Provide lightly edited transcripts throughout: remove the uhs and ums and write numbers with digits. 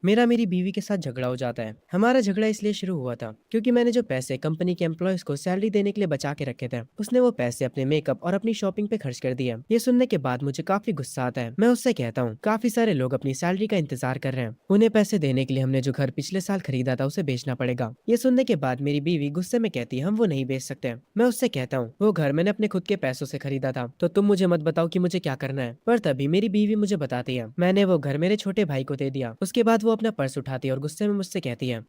मेरा मेरी बीवी के साथ झगड़ा हो जाता है। हमारा झगड़ा इसलिए शुरू हुआ था क्योंकि मैंने जो पैसे कंपनी के एम्प्लॉयज को सैलरी देने के लिए बचा के रखे थे, उसने वो पैसे अपने मेकअप और अपनी शॉपिंग पे खर्च कर दिया। ये सुनने के बाद मुझे काफी गुस्सा आता है। मैं उससे कहता हूँ काफी सारे लोग अपनी सैलरी का इंतजार कर रहे हैं, उन्हें पैसे देने के लिए हमने जो घर पिछले साल खरीदा था उसे बेचना पड़ेगा। ये सुनने के बाद मेरी बीवी गुस्से में कहती है हम वो नहीं बेच सकते। मैं उससे कहता हूँ वो घर मैंने अपने खुद के पैसों से खरीदा था, तो तुम मुझे मत बताओ कि मुझे क्या करना है। पर तभी मेरी बीवी मुझे बताती है मैंने वो घर मेरे छोटे भाई को दे दिया। उसके बाद वो अपना पर्स उठाती है और गुस्से में मुझसे कहती है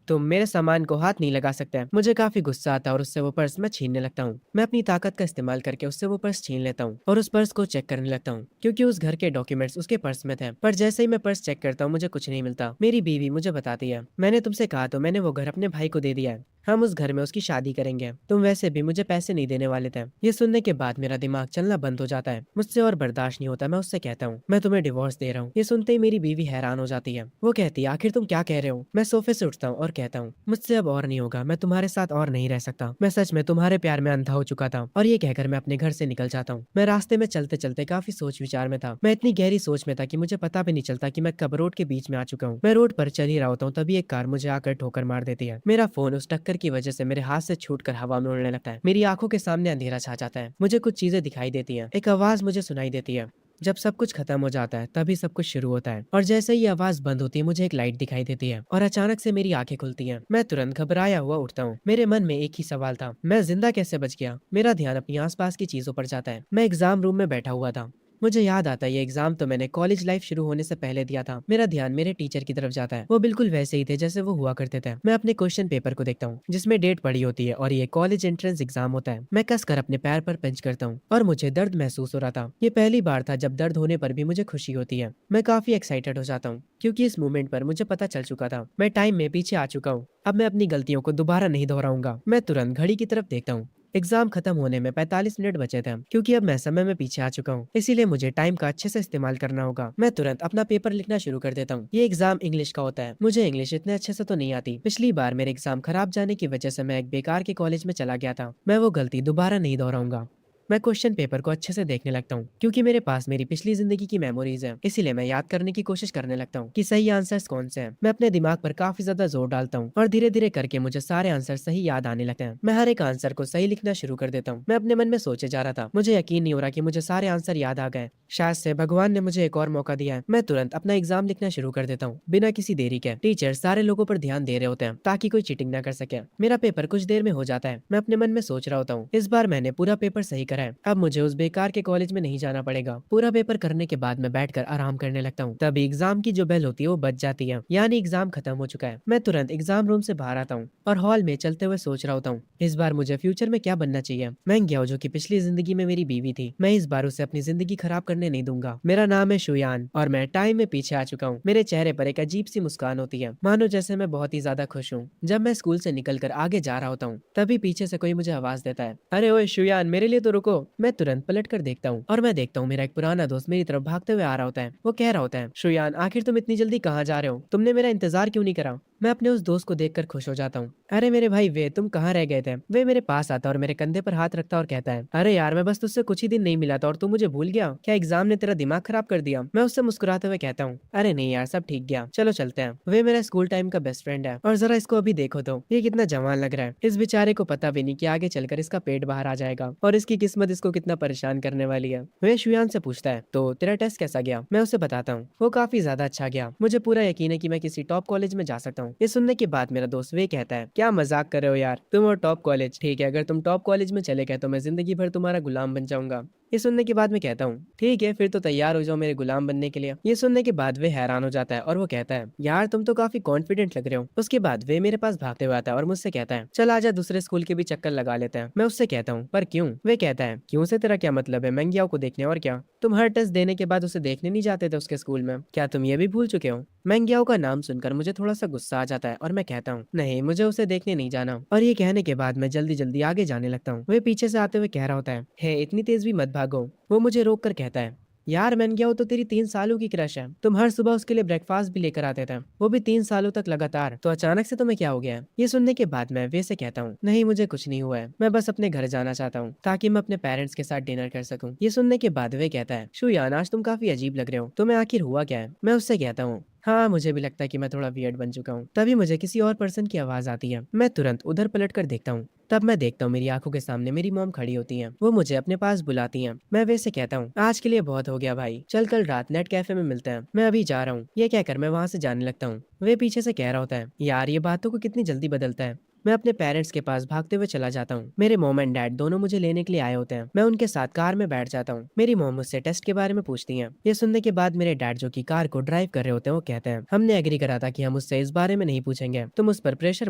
तुम मेरे सामान को हाथ नहीं लगा सकते। मुझे काफी गुस्सा आता है और उससे वो पर्स मैं छीनने लगता हूँ। मैं अपनी ताकत का इस्तेमाल करके उससे वो पर्स छीन लेता हूँ और उस पर्स को चेक करने लगता हूँ क्योंकि उस घर के डॉक्यूमेंट्स उसके पर्स में थे। पर जैसे ही मैं पर्स चेक करता हूँ मुझे कुछ नहीं मिलता। मेरी बीवी मुझे बताती है मैंने तुमसे कहा तो मैंने वो घर अपने भाई को दे दिया है, हम उस घर में उसकी शादी करेंगे, तुम वैसे भी मुझे पैसे नहीं देने वाले थे। ये सुनने के बाद मेरा दिमाग चलना बंद हो जाता है, मुझसे और बर्दाश्त नहीं होता। मैं उससे कहता हूँ मैं तुम्हें डिवोर्स दे रहा हूँ। ये सुनते ही मेरी बीवी हैरान हो जाती है। वो कहती है आखिर तुम क्या कह रहे हो। मैं सोफे से उठता हूँ और कहता हूँ मुझसे अब और नहीं होगा, मैं तुम्हारे साथ और नहीं रह सकता। मैं सच में तुम्हारे प्यार में अंधा हो चुका था। और ये कहकर मैं अपने घर से निकल जाता हूँ। मैं रास्ते में चलते चलते काफी सोच विचार में था। मैं इतनी गहरी सोच में था कि मुझे पता भी नहीं चलता कि मैं कब रोड के बीच में आ चुका हूँ। मैं रोड पर चल ही रहा होता हूँ तभी एक कार मुझे आकर ठोकर मार देती है। मेरा फोन उस टक्कर की वजह से मेरे हाथ से छूटकर हवा में उड़ने लगता है। मेरी आंखों के सामने अंधेरा छा जाता है। मुझे कुछ चीजें दिखाई देती हैं। एक आवाज मुझे सुनाई देती है जब सब कुछ खत्म हो जाता है तभी सब कुछ शुरू होता है। और जैसे ही आवाज बंद होती है मुझे एक लाइट दिखाई देती है और अचानक से मेरी आंखें खुलती हैं। मैं तुरंत घबराया हुआ उठता हूँ। मेरे मन में एक ही सवाल था मैं जिंदा कैसे बच गया। मेरा ध्यान अपनी आसपास की चीजों पर जाता है। मैं एग्जाम रूम में बैठा हुआ था। मुझे याद आता है ये एग्जाम तो मैंने कॉलेज लाइफ शुरू होने से पहले दिया था। मेरा ध्यान मेरे टीचर की तरफ जाता है। वो बिल्कुल वैसे ही थे जैसे वो हुआ करते थे। मैं अपने क्वेश्चन पेपर को देखता हूँ जिसमें डेट पड़ी होती है और ये कॉलेज एंट्रेंस एग्जाम होता है। मैं कसकर अपने पैर पर पंच करता हूँ और मुझे दर्द महसूस हो रहा था। ये पहली बार था जब दर्द होने पर भी मुझे खुशी होती है। मैं काफी एक्साइटेड हो जाता हूँ क्योंकि इस मोमेंट पर मुझे पता चल चुका था मैं टाइम में पीछे आ चुका हूँ। अब मैं अपनी गलतियों को दोबारा नहीं दोहराऊंगा। मैं तुरंत घड़ी की तरफ देखता हूँ। एग्जाम खत्म होने में 45 मिनट बचे थे क्योंकि अब मैं समय में पीछे आ चुका हूँ, इसीलिए मुझे टाइम का अच्छे से इस्तेमाल करना होगा। मैं तुरंत अपना पेपर लिखना शुरू कर देता हूँ। ये एग्जाम इंग्लिश का होता है। मुझे इंग्लिश इतने अच्छे से तो नहीं आती। पिछली बार मेरे एग्जाम खराब जाने की वजह से मैं एक बेकार के कॉलेज में चला गया था। मैं वो गलती दोबारा नहीं दोहराऊंगा। मैं क्वेश्चन पेपर को अच्छे से देखने लगता हूँ क्योंकि मेरे पास मेरी पिछली जिंदगी की मेमोरीज है, इसीलिए मैं याद करने की कोशिश करने लगता हूँ कि सही आंसर्स कौन से हैं। मैं अपने दिमाग पर काफी ज्यादा जोर डालता हूँ और धीरे धीरे करके मुझे सारे आंसर सही याद आने लगते हैं। मैं हर एक आंसर को सही लिखना शुरू कर देता हूँ। मैं अपने मन में सोचे जा रहा था मुझे यकीन नहीं हो रहा कि मुझे सारे आंसर याद आ गए। शायद से भगवान ने मुझे एक और मौका दिया है। मैं तुरंत अपना एग्जाम लिखना शुरू कर देता हूँ बिना किसी देरी के। टीचर सारे लोगों पर ध्यान दे रहे होते हैं ताकि कोई चीटिंग ना कर सके। मेरा पेपर कुछ देर में हो जाता है। मैं अपने मन में सोच रहा होता हूँ इस बार मैंने पूरा पेपर सही करा है, अब मुझे उस बेकार के कॉलेज में नहीं जाना पड़ेगा। पूरा पेपर करने के बाद मैं बैठकर आराम करने लगता हूँ। तभी एग्जाम की जो बेल होती है वो बज जाती है, यानी एग्जाम खत्म हो चुका है। मैं तुरंत एग्जाम रूम से बाहर आता हूँ और हॉल में चलते हुए सोच रहा होता हूँ इस बार मुझे फ्यूचर में क्या बनना चाहिए। मैं गया जो कि पिछली जिंदगी में मेरी बीवी थी, मैं इस बार उसे अपनी जिंदगी खराब करने नहीं दूंगा। मेरा नाम है शुयान और मैं टाइम में पीछे आ चुका हूँ। मेरे चेहरे पर एक अजीब सी मुस्कान होती है मानो जैसे मैं बहुत ही ज्यादा खुश हूँ। जब मैं स्कूल से निकलकर आगे जा रहा होता हूँ तभी पीछे से कोई मुझे आवाज देता है अरे ओए शुयान मेरे लिए तो रुको। मैं तुरंत पलट कर देखता हूँ और मैं देखता हूँ मेरा एक पुराना दोस्त मेरी तरफ भागते हुए आ रहा होता है। वो कह रहा होता है शुयान आखिर तुम इतनी जल्दी कहाँ जा रहे हो, तुमने मेरा इंतजार क्यों नहीं करा। मैं अपने उस दोस्त को देखकर खुश हो जाता हूँ। अरे मेरे भाई वे तुम कहाँ रह गए थे। वे मेरे पास आता और मेरे कंधे पर हाथ रखता और कहता है अरे यार मैं बस तुझसे कुछ ही दिन नहीं मिला था और तू मुझे भूल गया क्या, एग्जाम ने तेरा दिमाग खराब कर दिया। मैं उससे मुस्कुराते हुए कहता हूँ अरे नहीं यार सब ठीक गया, चलो चलते हैं। वे मेरा स्कूल टाइम का बेस्ट फ्रेंड है और जरा इसको अभी देखो तो ये कितना जवान लग रहा है। इस बेचारे को पता भी नहीं कि आगे चलकर इसका पेट बाहर आ जाएगा और इसकी किस्मत इसको कितना परेशान करने वाली है। वे शुयान से पूछता है तो तेरा टेस्ट कैसा गया। मैं उसे बताता हूँ वो काफी ज्यादा अच्छा गया, मुझे पूरा यकीन है कि मैं किसी टॉप कॉलेज में जा सकता हूँ। ये सुनने के बाद मेरा दोस्त वे कहता है क्या मजाक कर रहे हो यार, तुम और टॉप कॉलेज, ठीक है अगर तुम टॉप कॉलेज में चले गए तो मैं जिंदगी भर तुम्हारा गुलाम बन जाऊंगा। ये सुनने के बाद मैं कहता हूँ ठीक है फिर तो तैयार हो जाओ मेरे गुलाम बनने के लिए। ये सुनने के बाद वे हैरान हो जाता है और वो कहता है यार तुम तो काफी कॉन्फिडेंट लग रहे हो। उसके बाद वे मेरे पास भागते हुए आता है और मुझसे कहता है चल आजा दूसरे स्कूल के भी चक्कर लगा लेते हैं। मैं उससे कहता हूँ पर क्यों। वे कहता है क्यों से तेरा क्या मतलब है, मैं गया को देखने और क्या, तुम हर टेस्ट देने के बाद उसे देखने नहीं जाते थे उसके स्कूल में, क्या तुम ये भी भूल चुके हो। मैंगियाओ का नाम सुनकर मुझे थोड़ा सा गुस्सा आ जाता है और मैं कहता हूँ नहीं मुझे उसे देखने नहीं जाना। और ये कहने के बाद मैं जल्दी जल्दी आगे जाने लगता हूँ। वे पीछे से आते हुए कह रहा होता है हे इतनी तेज भी मत भागो। वो मुझे रोक कर कहता है यार मैंगियाओ तो तेरी 3 सालों की क्रश है, तुम हर सुबह उसके लिए ब्रेकफास्ट भी लेकर आते थे, वो भी 3 सालों तक लगातार, तो अचानक से तुम्हें क्या हो गया है। ये सुनने के बाद मैं वे से कहता हूँ नहीं मुझे कुछ नहीं हुआ है, मैं बस अपने घर जाना चाहता हूँ ताकि मैं अपने पेरेंट्स के साथ डिनर कर सकूँ। ये सुनने के बाद वे कहता है शुयान आज तुम काफी अजीब लग रहे हो, तुम्हें आखिर हुआ क्या है। मैं उससे कहता हूँ हाँ, मुझे भी लगता है कि मैं थोड़ा वियर्ड बन चुका हूँ। तभी मुझे किसी और पर्सन की आवाज़ आती है। मैं तुरंत उधर पलट कर देखता हूँ। तब मैं देखता हूँ मेरी आंखों के सामने मेरी मॉम खड़ी होती हैं। वो मुझे अपने पास बुलाती हैं। मैं वैसे कहता हूँ, आज के लिए बहुत हो गया भाई। चल कल रात नेट कैफे में मिलते हैं। मैं अभी जा रहा हूँ। ये कहकर मैं वहाँ से जाने लगता हूँ। वे पीछे से कह रहा होता है, यार ये बातों को कितनी जल्दी बदलता है। मैं अपने पेरेंट्स के पास भागते हुए चला जाता हूँ। मेरे मॉम एंड डैड दोनों मुझे लेने के लिए आए होते हैं। मैं उनके साथ कार में बैठ जाता हूँ। मेरी मॉम मुझसे टेस्ट के बारे में पूछती हैं। ये सुनने के बाद मेरे डैड जो कि कार को ड्राइव कर रहे होते हैं वो कहते हैं, हमने एग्री करा था कि हम उससे इस बारे में नहीं पूछेंगे, तुम उस पर प्रेशर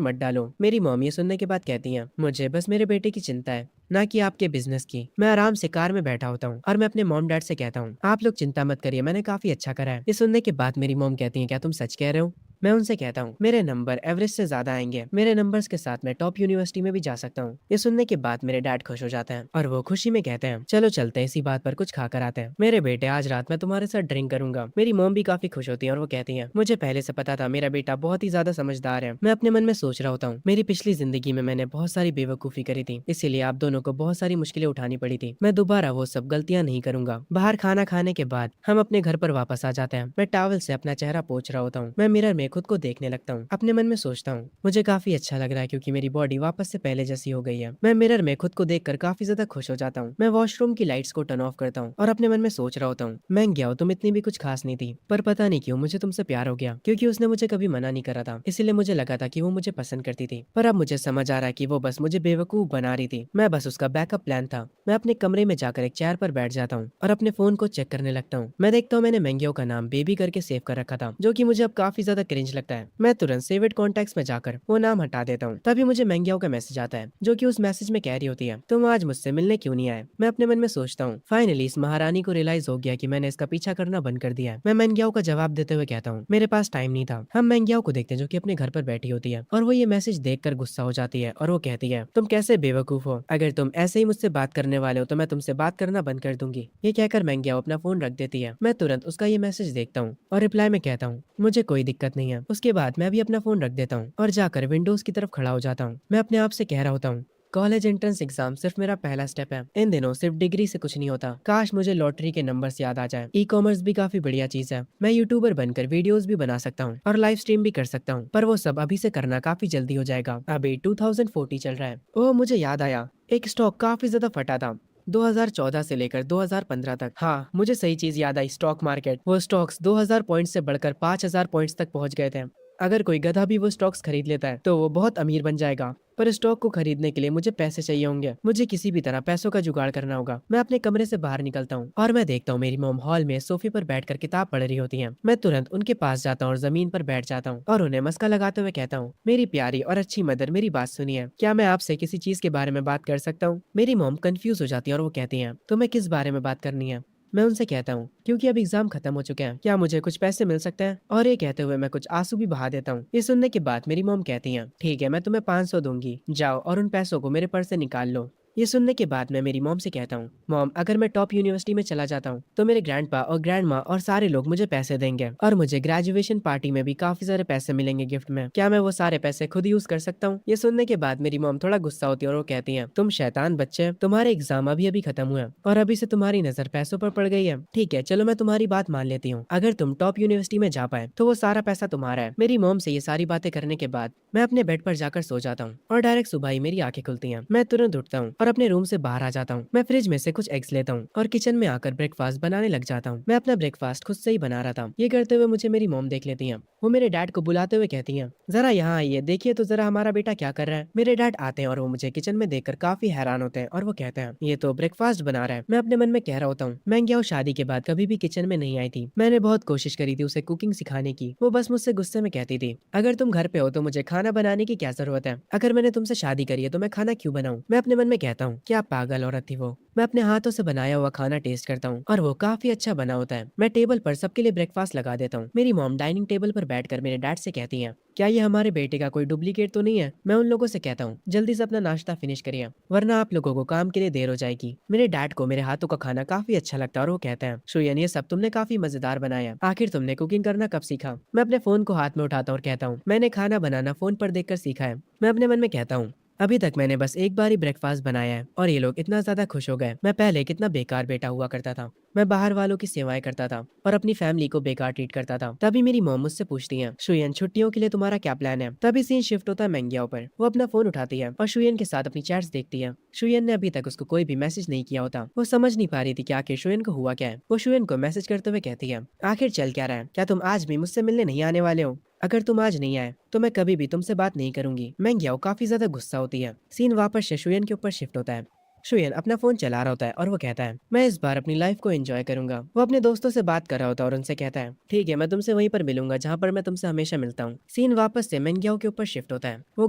मत डालो। मेरी मॉम ये सुनने के बाद कहती हैं, मुझे बस मेरे बेटे की चिंता है, ना कि आपके बिजनेस की। मैं आराम से कार में बैठा होता हूँ और मैं अपने मॉम डैड से कहता हूँ, आप लोग चिंता मत करिए, मैंने काफी अच्छा करा है। ये सुनने के बाद मेरी मॉम कहती है, क्या तुम सच कह रहे हो? मैं उनसे कहता हूँ, मेरे नंबर एवरेज से ज्यादा आएंगे, मेरे नंबर्स के साथ मैं टॉप यूनिवर्सिटी में भी जा सकता हूँ। ये सुनने के बाद मेरे डैड खुश हो जाते हैं और वो खुशी में कहते हैं, चलो चलते हैं, इसी बात पर कुछ खा कर आते हैं। मेरे बेटे, आज रात मैं तुम्हारे साथ ड्रिंक करूंगा। मेरी मॉम भी काफी खुश होती है और वो कहती है, मुझे पहले से पता था मेरा बेटा बहुत ही ज्यादा समझदार है। मैं अपने मन में सोच रहा होता हूँ, मेरी पिछली जिंदगी में मैंने बहुत सारी बेवकूफी करी थी, इसीलिए आप दोनों को बहुत सारी मुश्किलें उठानी पड़ी थी। मैं दोबारा वो सब गलतियां नहीं करूंगा। बाहर खाना खाने के बाद हम अपने घर पर वापस आ जाते हैं। मैं टॉवल से अपना चेहरा पोंछ रहा होता हूँ। मैं मिरर में खुद को देखने लगता हूँ। अपने मन में सोचता हूँ, मुझे काफी अच्छा लग रहा है क्योंकि मेरी बॉडी वापस से पहले जैसी हो गई है। मैं मिरर में खुद को देखकर काफी ज्यादा खुश हो जाता हूँ। मैं वॉशरूम की लाइट्स को टर्न ऑफ करता हूँ और अपने मन में सोच रहा होता हूँ, मैं क्या हो, तुम इतनी भी कुछ खास नहीं थी, पर पता नहीं क्यों मुझे तुमसे प्यार हो गया, क्योंकि उसने मुझे कभी मना नहीं करा था, इसीलिए मुझे लगा था कि वो मुझे पसंद करती थी। पर अब मुझे समझ आ रहा है कि वो बस मुझे बेवकूफ बना रही थी। मैं बस उसका बैकअप प्लान था। मैं अपने कमरे में जाकर एक चेयर पर बैठ जाता हूँ और अपने फोन को चेक करने लगता हूँ। मैं देखता हूँ मैंने मैंगियो का नाम बेबी करके सेव कर रखा था, जो कि मुझे अब काफी ज्यादा क्रिंज लगता है। मैं तुरंत सेवेड कॉन्टैक्ट्स में जाकर वो नाम हटा देता हूँ। तभी मुझे मैंगियो का मैसेज आता है, जो कि उस मैसेज में कह रही होती है, तुम आज मुझसे मिलने क्यों नहीं आए? मैं अपने मन में सोचता हूँ, फाइनली इस महारानी को रियलाइज हो गया कि मैंने इसका पीछा करना बंद कर दिया है। मैं मैंगियो का जवाब देते हुए कहता हूँ, मेरे पास टाइम नहीं था। हम मैंगियो को देखते हैं जो कि अपने घर पर बैठी होती है और वो ये मैसेज देखकर गुस्सा हो जाती है और वो कहती है, तुम कैसे बेवकूफ हो, अगर तुम ऐसे ही मुझसे बात करने वाले हो तो मैं तुमसे बात करना बंद कर दूंगी। ये कहकर मैंगियो अपना फोन रख देती है। मैं तुरंत उसका ये मैसेज देखता हूँ और रिप्लाई में कहता हूँ, मुझे कोई दिक्कत नहीं है। उसके बाद मैं भी अपना फोन रख देता हूँ और जाकर विंडोज की तरफ खड़ा हो जाता हूँ। मैं अपने आप से कह रहा होता हूँ, कॉलेज एंट्रेंस एग्जाम सिर्फ मेरा पहला स्टेप है। इन दिनों सिर्फ डिग्री से कुछ नहीं होता। काश मुझे लॉटरी के नंबर्स याद आ जाए। ई कॉमर्स भी काफी बढ़िया चीज है। मैं यूट्यूबर बनकर वीडियोस भी बना सकता हूँ और लाइव स्ट्रीम भी कर सकता हूँ, पर वो सब अभी से करना काफी जल्दी हो जाएगा। अभी 2040 चल रहा है। ओह, मुझे याद आया, एक स्टॉक काफी ज्यादा फटा था 2014 से लेकर 2015 तक। हाँ, मुझे सही चीज याद आई, स्टॉक मार्केट। वो स्टॉक्स 2000 पॉइंट्स से बढ़कर 5000 पॉइंट्स तक पहुंच गए थे। अगर कोई गधा भी वो स्टॉक्स खरीद लेता है तो वो बहुत अमीर बन जाएगा। पर स्टॉक को खरीदने के लिए मुझे पैसे चाहिए होंगे। मुझे किसी भी तरह पैसों का जुगाड़ करना होगा। मैं अपने कमरे से बाहर निकलता हूँ और मैं देखता हूँ मेरी मॉम हॉल में सोफे पर बैठकर किताब पढ़ रही होती हैं। मैं तुरंत उनके पास जाता हूँ और जमीन पर बैठ जाता हूँ और उन्हें मस्का लगाते हुए कहता हूँ, मेरी प्यारी और अच्छी मदर, मेरी बात सुनिए, क्या मैं आपसे किसी चीज के बारे में बात कर सकता हूँ? मेरी मॉम कंफ्यूज हो जाती है और वो कहती है, तुम्हें किस बारे में बात करनी है? मैं उनसे कहता हूँ, क्योंकि अब एग्जाम खत्म हो चुके हैं, क्या मुझे कुछ पैसे मिल सकते हैं? और ये कहते हुए मैं कुछ आंसू भी बहा देता हूँ। ये सुनने के बाद मेरी मॉम कहती हैं, ठीक है, मैं तुम्हें 500 दूंगी, जाओ और उन पैसों को मेरे पर्स से निकाल लो। ये सुनने के बाद मैं मेरी मॉम से कहता हूँ, मॉम, अगर मैं टॉप यूनिवर्सिटी में चला जाता हूँ तो मेरे ग्रैंडपा और ग्रैंड माँ और सारे लोग मुझे पैसे देंगे और मुझे ग्रेजुएशन पार्टी में भी काफी सारे पैसे मिलेंगे गिफ्ट में। क्या मैं वो सारे पैसे खुद यूज कर सकता हूँ? ये सुनने के बाद मेरी मॉम थोड़ा गुस्सा होती है और वो कहती है, तुम शैतान बच्चे, तुम्हारे एग्जाम अभी अभी खत्म हुए और अभी से तुम्हारी नजर पैसों पर पड़ गई है। ठीक है, चलो मैं तुम्हारी बात मान लेती हूँ। अगर तुम टॉप यूनिवर्सिटी में जा पाए तो वो सारा पैसा तुम्हारा है। मेरी मॉम से ये सारी बातें करने के बाद मैं अपने बेड पर जाकर सो जाता हूँ और डायरेक्ट सुबह ही मेरी आंखें खुलती हैं। मैं तुरंत उठता हूँ और अपने रूम से बाहर आ जाता हूँ। मैं फ्रिज में से कुछ एग्स लेता हूँ और किचन में आकर ब्रेकफास्ट बनाने लग जाता हूँ। मैं अपना ब्रेकफास्ट खुद से ही बना रहा था। ये करते हुए मुझे मेरी मॉम देख लेती हैं। वो मेरे डैड को बुलाते हुए कहती हैं, जरा यहाँ आइए, देखिए तो जरा हमारा बेटा क्या कर रहा है। मेरे डैड आते हैं और वो मुझे किचन में देखकर काफी हैरान होते हैं और वो कहते हैं, ये तो ब्रेकफास्ट बना रहा है। मैं अपने मन में कह रहा होता हूँ, मैं क्या शादी के बाद कभी भी किचन में नहीं आई थी। मैंने बहुत कोशिश करी थी उसे कुकिंग सिखाने की, वो बस मुझसे गुस्से में कहती थी, अगर तुम घर पे हो तो मुझे खाना बनाने की क्या जरूरत है? अगर मैंने तुमसे शादी करी है तो मैं खाना क्यों बनाऊं? मैं अपने मन में कहता हूँ, क्या पागल औरत थी वो। मैं अपने हाथों से बनाया हुआ खाना टेस्ट करता हूँ और वो काफी अच्छा बना होता है। मैं टेबल पर सबके लिए ब्रेकफास्ट लगा देता हूँ। मेरी मॉम डाइनिंग टेबल पर बैठकर मेरे डैड से कहती हैं, क्या ये हमारे बेटे का कोई डुप्लीकेट तो नहीं है? मैं उन लोगों से कहता हूँ, जल्दी से अपना नाश्ता फिनिश करिए वरना आप लोगों को काम के लिए देर हो जाएगी। मेरे डैड को मेरे हाथों का खाना काफी अच्छा लगता है और वो कहते हैं, शुयन, ये सब तुमने काफी मजेदार बनाया। आखिर तुमने कुकिंग करना कब सीखा? मैं अपने फोन को हाथ में उठाता हूँ और कहता हूँ, मैंने खाना बनाना फोन पर देखकर सीखा है। मैं अपने मन में कहता हूँ, अभी तक मैंने बस एक बार ही ब्रेकफास्ट बनाया है और ये लोग इतना ज्यादा खुश हो गए। मैं पहले कितना बेकार बेटा हुआ करता था। मैं बाहर वालों की सेवाएं करता था और अपनी फैमिली को बेकार ट्रीट करता था। तभी मेरी मॉम मुझसे पूछती है, शुयन छुट्टियों के लिए तुम्हारा क्या प्लान है? तभी सीन शिफ्ट होता है मैंगियाओ पर। वो अपना फोन उठाती है और शुयन के साथ अपनी चैट्स देखती है। शुयन ने अभी तक उसको कोई भी मैसेज नहीं किया होता। वो समझ नहीं पा रही थी कि आखिर शुयन को हुआ क्या है। वो शुयन को मैसेज करते हुए कहती है, आखिर चल क्या रहा है? क्या तुम आज भी मुझसे मिलने नहीं आने वाले हो? अगर तुम आज नहीं आए तो मैं कभी भी तुमसे बात नहीं करूंगी। मैंगियाओ काफी ज्यादा गुस्सा होती है। सीन वापस से शुयन के ऊपर शिफ्ट होता है। शुयन अपना फोन चला रहा होता है और वो कहता है, मैं इस बार अपनी लाइफ को एंजॉय करूंगा। वो अपने दोस्तों से बात कर रहा होता है और उनसे कहता है, ठीक है, मैं तुमसे वहीं पर मिलूंगा जहाँ पर मैं तुमसे हमेशा मिलता हूँ। सीन वापस से मेंगियाओ के ऊपर शिफ्ट होता है। वो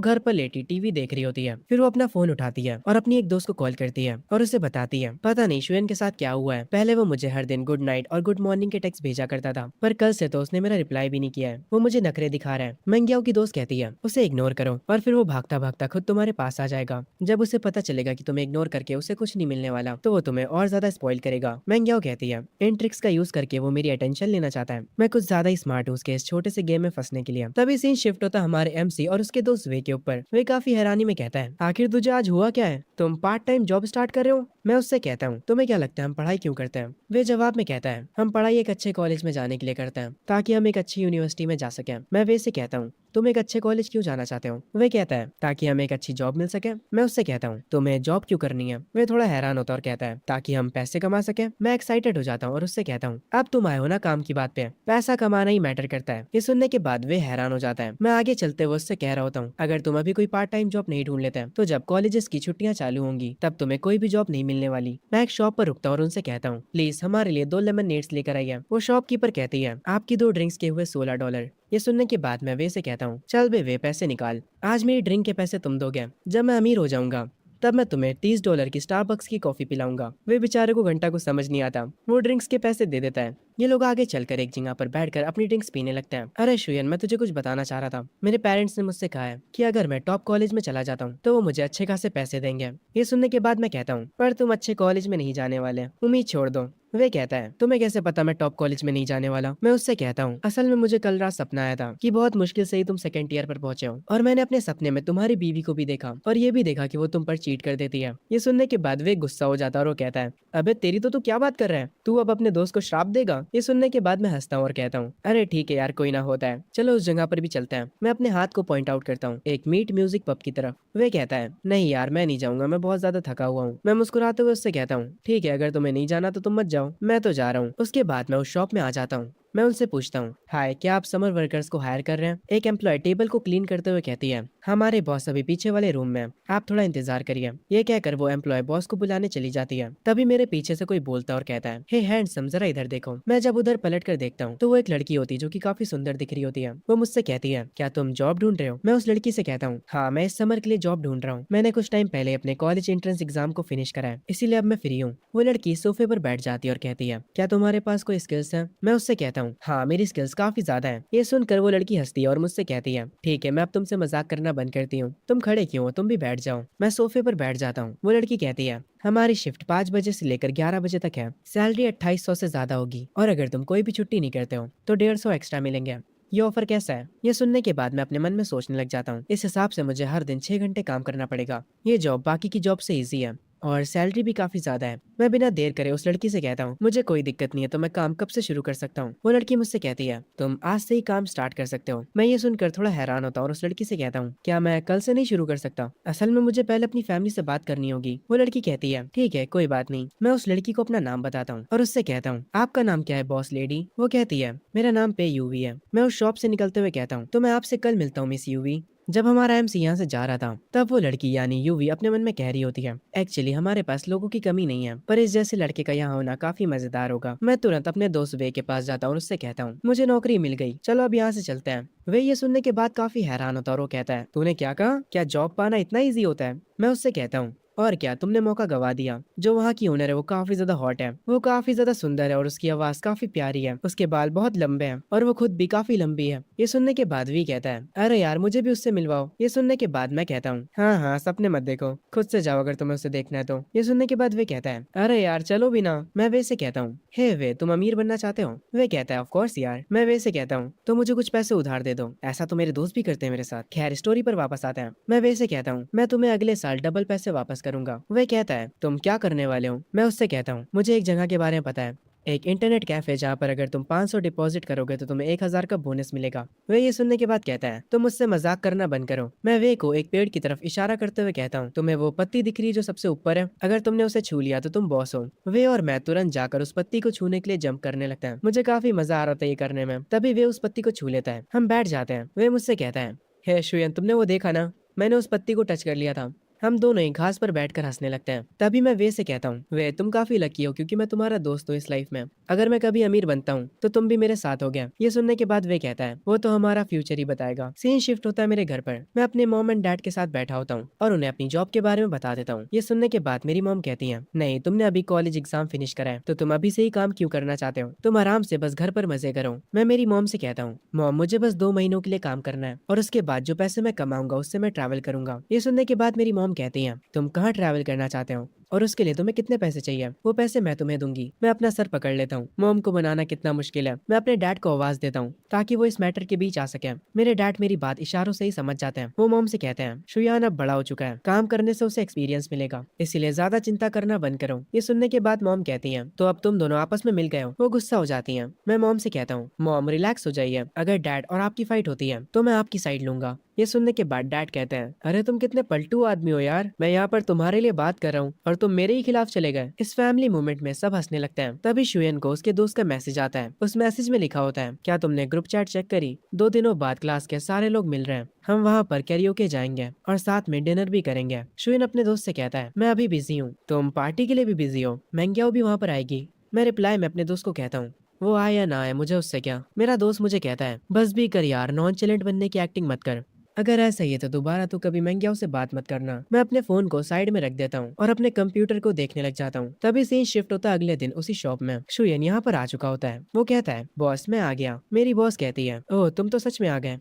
घर पर लेटी टीवी देख रही होती है। फिर वो अपना फोन उठाती है और अपनी एक दोस्त को कॉल करती है और उसे बताती है, पता नहीं शुयन के साथ क्या हुआ है। पहले वो मुझे हर दिन गुड नाइट और गुड मॉर्निंग के टेक्स्ट भेजा करता था, पर कल से तो उसने मेरा रिप्लाई भी नहीं किया है। वो मुझे नखरे दिखा रहा है। मेंगियाओ की दोस्त कहती है, उसे इग्नोर करो और फिर वो भागता भागता खुद तुम्हारे पास आ जाएगा। जब उसे पता चलेगा कि तुम्हें इग्नोर करके उसे कुछ नहीं मिलने वाला तो वो तुम्हें और ज्यादा स्पॉइल करेगा। मेंगियाओ कहती है, इन ट्रिक्स का यूज करके वो मेरी अटेंशन लेना चाहता है। मैं कुछ ज्यादा ही स्मार्ट हूँ उसके इस छोटे से गेम में फंसने के लिए। तभी सीन शिफ्ट होता हमारे एमसी और उसके दोस्त वे के ऊपर। वे काफी हैरानी में कहता है, आखिर तुझे आज हुआ क्या है? तुम पार्ट टाइम जॉब स्टार्ट कर रहे हो? मैं उससे कहता हूँ, तुम्हें क्या लगता है हम पढ़ाई क्यों करते हैं? वे जवाब में कहता है, हम पढ़ाई एक अच्छे कॉलेज में जाने के लिए करते हैं ताकि हम एक अच्छी यूनिवर्सिटी में जा सकें। मैं वे से कहता हूँ, तुम एक अच्छे कॉलेज क्यों जाना चाहते हो? वे कहता है, ताकि हमें एक अच्छी जॉब मिल सके। मैं उससे कहता हूँ, तुम्हें जॉब क्यों करनी है? वे थोड़ा हैरान होता है और कहता है, ताकि हम पैसे कमा सके। मैं एक्साइटेड हो जाता हूँ और उससे कहता हूँ, अब तुम आए हो ना काम की बात पे, पैसा कमाना ही मैटर करता है। ये सुनने के बाद वे हैरान हो जाता है। मैं आगे चलते हुए उससे कह रहा होता हूँ, अगर तुम अभी कोई पार्ट टाइम जॉब नहीं ढूंढ लेते तो जब कॉलेजेस की छुट्टियां चालू होंगी तब तुम्हें कोई भी जॉब नहीं मिलने वाली। मैं एक शॉप पर रुकता हूँ और उनसे कहता हूँ, प्लीज हमारे लिए 2 लेमन लेकर आइए। वो शॉपकीपर कहती है, आपकी 2 ड्रिंक्स के हुए $16। ये सुनने के बाद मैं वे से कहता हूँ, चल बे वे पैसे निकाल, आज मेरी ड्रिंक के पैसे तुम दोगे। जब मैं अमीर हो जाऊंगा तब मैं तुम्हें $30 की स्टारबक्स की कॉफी पिलाऊंगा। वे बेचारे को घंटा को समझ नहीं आता। वो ड्रिंक्स के पैसे दे देता है। ये लोग आगे चलकर एक जगह पर बैठकर अपनी ड्रिंक्स पीने लगते हैं। अरे शुयन, मैं तुझे कुछ बताना चाह रहा था। मेरे पेरेंट्स ने मुझसे कहा है कि अगर मैं टॉप कॉलेज में चला जाता हूँ तो वो मुझे अच्छे खासे पैसे देंगे। ये सुनने के बाद मैं कहता हूँ, पर तुम अच्छे कॉलेज में नहीं जाने वाले, उम्मीद छोड़ दो। वे कहता है, तुम्हें कैसे पता मैं टॉप कॉलेज में नहीं जाने वाला? मैं उससे कहता हूँ, असल में मुझे कल रात सपना आया था कि बहुत मुश्किल से ही तुम सेकंड ईयर पर पहुंचे हो और मैंने अपने सपने में तुम्हारी बीवी को भी देखा और ये भी देखा कि वो तुम पर चीट कर देती है। ये सुनने के बाद वे गुस्सा हो जाता है और वो कहता है, अबे तेरी तो तू क्या बात कर रहा है? तू अब अपने दोस्त को श्राप देगा? ये सुनने के बाद मैं हंसता हूँ और कहता हूँ, अरे ठीक है यार, कोई ना होता है, चलो उस जगह पर भी चलते हैं। मैं अपने हाथ को पॉइंट आउट करता हूँ एक मीट म्यूजिक पब की तरफ। वे कहता है, नहीं यार मैं नहीं जाऊंगा, मैं बहुत ज्यादा थका हुआ हूँ। मैं मुस्कुराते हुए उससे कहता हूँ, ठीक है, अगर तुम्हें नहीं जाना तो तुम मत जाओ, मैं तो जा रहा हूँ। उसके बाद मैं उस शॉप में आ जाता हूँ। मैं उनसे पूछता हूँ, हाय, क्या आप समर वर्कर्स को हायर कर रहे हैं? एक एम्प्लॉय टेबल को क्लीन करते हुए कहती है, हमारे बॉस अभी पीछे वाले रूम में, आप थोड़ा इंतजार करिए। ये कहकर वो एम्प्लॉय बॉस को बुलाने चली जाती है। तभी मेरे पीछे से कोई बोलता और कहता है, हे हैंडसम, जरा इधर देखो। मैं जब उधर पलट कर देखता हूँ तो वो एक लड़की होती है जो कि काफी सुंदर दिख रही होती है। वो मुझसे कहती है, क्या तुम जॉब ढूंढ रहे हो? मैं उस लड़की से कहता हूँ, हाँ, मैं इस समर के लिए जॉब ढूंढ रहा हूँ। मैंने कुछ टाइम पहले अपने कॉलेज एंट्रेंस एग्जाम को फिनिश करा है, इसीलिए अब मैं फ्री हूँ। वो लड़की सोफे पर बैठ जाती है और कहती है, क्या तुम्हारे पास कोई स्किल्स है? मैं उससे कहता हूँ, हाँ, मेरी स्किल्स काफी ज्यादा है। ये सुनकर वो लड़की हंसती है और मुझसे कहती है, ठीक है, मैं अब तुमसे मजाक करना बंद करती हूँ, तुम खड़े क्यों हो, तुम भी बैठ जाओ। मैं सोफे पर बैठ जाता हूँ। वो लड़की कहती है, हमारी शिफ्ट 5 बजे से लेकर 11 बजे तक है, सैलरी 2800 से ज्यादा होगी और अगर तुम कोई भी छुट्टी नहीं करते हो तो 150 एक्स्ट्रा मिलेंगे। ये ऑफर कैसा है? ये सुनने के बाद मैं अपने मन में सोचने लग जाता हूँ, इस हिसाब से मुझे हर दिन 6 घंटे काम करना पड़ेगा। ये जॉब बाकी की जॉब से इजी है और सैलरी भी काफी ज्यादा है। मैं बिना देर करे उस लड़की से कहता हूँ, मुझे कोई दिक्कत नहीं है, तो मैं काम कब से शुरू कर सकता हूँ? वो लड़की मुझसे कहती है, तुम आज से ही काम स्टार्ट कर सकते हो। मैं ये सुनकर थोड़ा हैरान होता हूँ और उस लड़की से कहता हूँ, क्या मैं कल से नहीं शुरू कर सकता? असल में मुझे पहले अपनी फैमिली से बात करनी होगी। वो लड़की कहती है, ठीक है, कोई बात नहीं। मैं उस लड़की को अपना नाम बताता हूँ और उससे कहता हूँ, आपका नाम क्या है बॉस लेडी? वो कहती है, मेरा नाम पे यूवी है। मैं उस शॉप से निकलते हुए कहता हूँ, तो मैं आपसे कल मिलता हूँ मिस यूवी। जब हमारा एमसी यहाँ से जा रहा था तब वो लड़की यानी यूवी अपने मन में कह रही होती है, एक्चुअली हमारे पास लोगों की कमी नहीं है, पर इस जैसे लड़के का यहाँ होना काफी मजेदार होगा। मैं तुरंत अपने दोस्त वे के पास जाता हूँ और उससे कहता हूँ, मुझे नौकरी मिल गई, चलो अब यहाँ से चलते हैं। वे ये सुनने के बाद काफी हैरान होता है और वो कहता है, तूने क्या कहा? क्या जॉब पाना इतना ईजी होता है? मैं उससे कहता हूँ, और क्या, तुमने मौका गवा दिया। जो वहाँ की ओनर है वो काफी ज्यादा हॉट है, वो काफी ज्यादा सुंदर है और उसकी आवाज काफी प्यारी है। उसके बाल बहुत लंबे हैं और वो खुद भी काफी लंबी है। ये सुनने के बाद वी कहता है, अरे यार मुझे भी उससे मिलवाओ। ये सुनने के बाद मैं कहता हूँ, हाँ हाँ, सपने मत देखो, खुद से जाओ अगर तुम्हें उससे देखना है तो। ये सुनने के बाद वे कहता है, अरे यार चलो भी ना। मैं वे से कहता हूँ, हे वे, तुम अमीर बनना चाहते हो? वे कहता है, ऑफ कोर्स यार। मैं वे से कहता हूँ, तो मुझे कुछ पैसे उधार दे दो। ऐसा तो मेरे दोस्त भी करते हैं मेरे साथ। खैर, स्टोरी पर वापस आते हैं। मैं वे से कहता हूँ, मैं तुम्हें अगले साल डबल पैसे वापस करूंगा। वे कहता है, तुम क्या करने वाले हो? मैं उससे कहता हूँ, मुझे एक जगह के बारे में पता है, एक इंटरनेट कैफे जहाँ पर अगर तुम 500 डिपॉजिट करोगे तो तुम्हें 1000 का बोनस मिलेगा। वे ये सुनने के बाद कहता है, तुम मुझसे मजाक करना बंद करो। मैं वे को एक पेड़ की तरफ इशारा करते हुए कहता हूँ, तुम्हें वो पत्ती दिख रही है जो सबसे ऊपर है? अगर तुमने उसे छू लिया तो तुम बॉस हो। वे और मैं तुरंत जाकर उस पत्ती को छूने के लिए जंप करने लगता है। मुझे काफी मजा आ रहा था ये करने में। तभी वे उस पत्ती को छू लेता है। हम बैठ जाते हैं। वे मुझसे कहता है, हे शुयन, तुमने वो देखा ना? मैंने उस पत्ती को टच कर लिया था। हम दोनों ही घास पर बैठकर हंसने लगते हैं। तभी मैं वे से कहता हूँ, वे, तुम काफी लकी हो क्योंकि मैं तुम्हारा दोस्त हूँ इस लाइफ में। अगर मैं कभी अमीर बनता हूँ तो तुम भी मेरे साथ हो गया। ये सुनने के बाद वे कहता है, वो तो हमारा फ्यूचर ही बताएगा। सीन शिफ्ट होता है मेरे घर पर। मैं अपने मॉम एंड डैड के साथ बैठा होता हूँ और उन्हें अपनी जॉब के बारे में बता देता हूँ। ये सुनने के बाद मेरी मॉम कहती है, नहीं, तुमने अभी कॉलेज एग्जाम फिनिश करा है तो तुम अभी से ही काम क्यों करना चाहते हो? तुम आराम से बस घर पर मजे करो। मैं मेरी मॉम से कहता हूँ, मॉम, मुझे बस 2 महीनों के लिए काम करना है और उसके बाद जो पैसे मैं कमाऊंगा उससे मैं ट्रैवल करूंगा। ये सुनने के बाद मेरी मॉम कहती है, तुम कहाँ ट्रैवल करना चाहते हो और उसके लिए तुम्हें कितने पैसे चाहिए? वो पैसे मैं तुम्हें दूंगी। मैं अपना सर पकड़ लेता हूँ। मॉम को बनाना कितना मुश्किल है। मैं अपने डैड को आवाज देता हूँ ताकि वो इस मैटर के बीच आ सके। मेरे डैड मेरी बात इशारों से ही समझ जाते हैं। वो मॉम से कहते हैं, शुयान अब बड़ा हो चुका है, काम करने से उसे एक्सपीरियंस मिलेगा, इसीलिए ज्यादा चिंता करना बंद करो। ये सुनने के बाद मॉम कहती है, तो अब तुम दोनों आपस में मिल गए हो? वो गुस्सा हो जाती है। मैं मॉम से कहता हूँ, मॉम रिलैक्स हो जाइए, अगर डैड और आपकी फाइट होती है तो मैं आपकी साइड लूंगा। ये सुनने के बाद डैड कहते हैं, अरे तुम कितने पलटू आदमी हो यार, मैं यहाँ पर तुम्हारे लिए बात कर रहा हूँ और तुम मेरे ही खिलाफ चले गए। इस फैमिली मूवमेंट में सब हंसने लगते हैं। तभी शुयन को उसके दोस्त का मैसेज आता है। उस मैसेज में लिखा होता है, क्या तुमने ग्रुप चैट चेक करी? 2 दिनों बाद क्लास के सारे लोग मिल रहे हैं, हम वहाँ पर कैरियोके जाएंगे और साथ में डिनर भी करेंगे। शुयन अपने दोस्त से कहता है, मैं अभी बिजी हूँ, तुम पार्टी के लिए भी बिजी हो? मैंग्याओ भी वहाँ पर आएगी? मैं रिप्लाई में अपने दोस्त को कहता हूँ, वो आए या ना आए मुझे उससे क्या। मेरा दोस्त मुझे कहता है, बस भी कर यार, नॉन चैलेंट बनने की एक्टिंग मत कर। अगर ऐसा ही है तो दोबारा तो कभी महंगियाओं से बात मत करना। मैं अपने फोन को साइड में रख देता हूँ और अपने कंप्यूटर को देखने लग जाता हूँ। तभी सीन शिफ्ट होता है अगले दिन उसी शॉप में। शुयन यहाँ पर आ चुका होता है। वो कहता है, बॉस मैं आ गया। मेरी बॉस कहती है, ओह तुम तो सच में आ गए।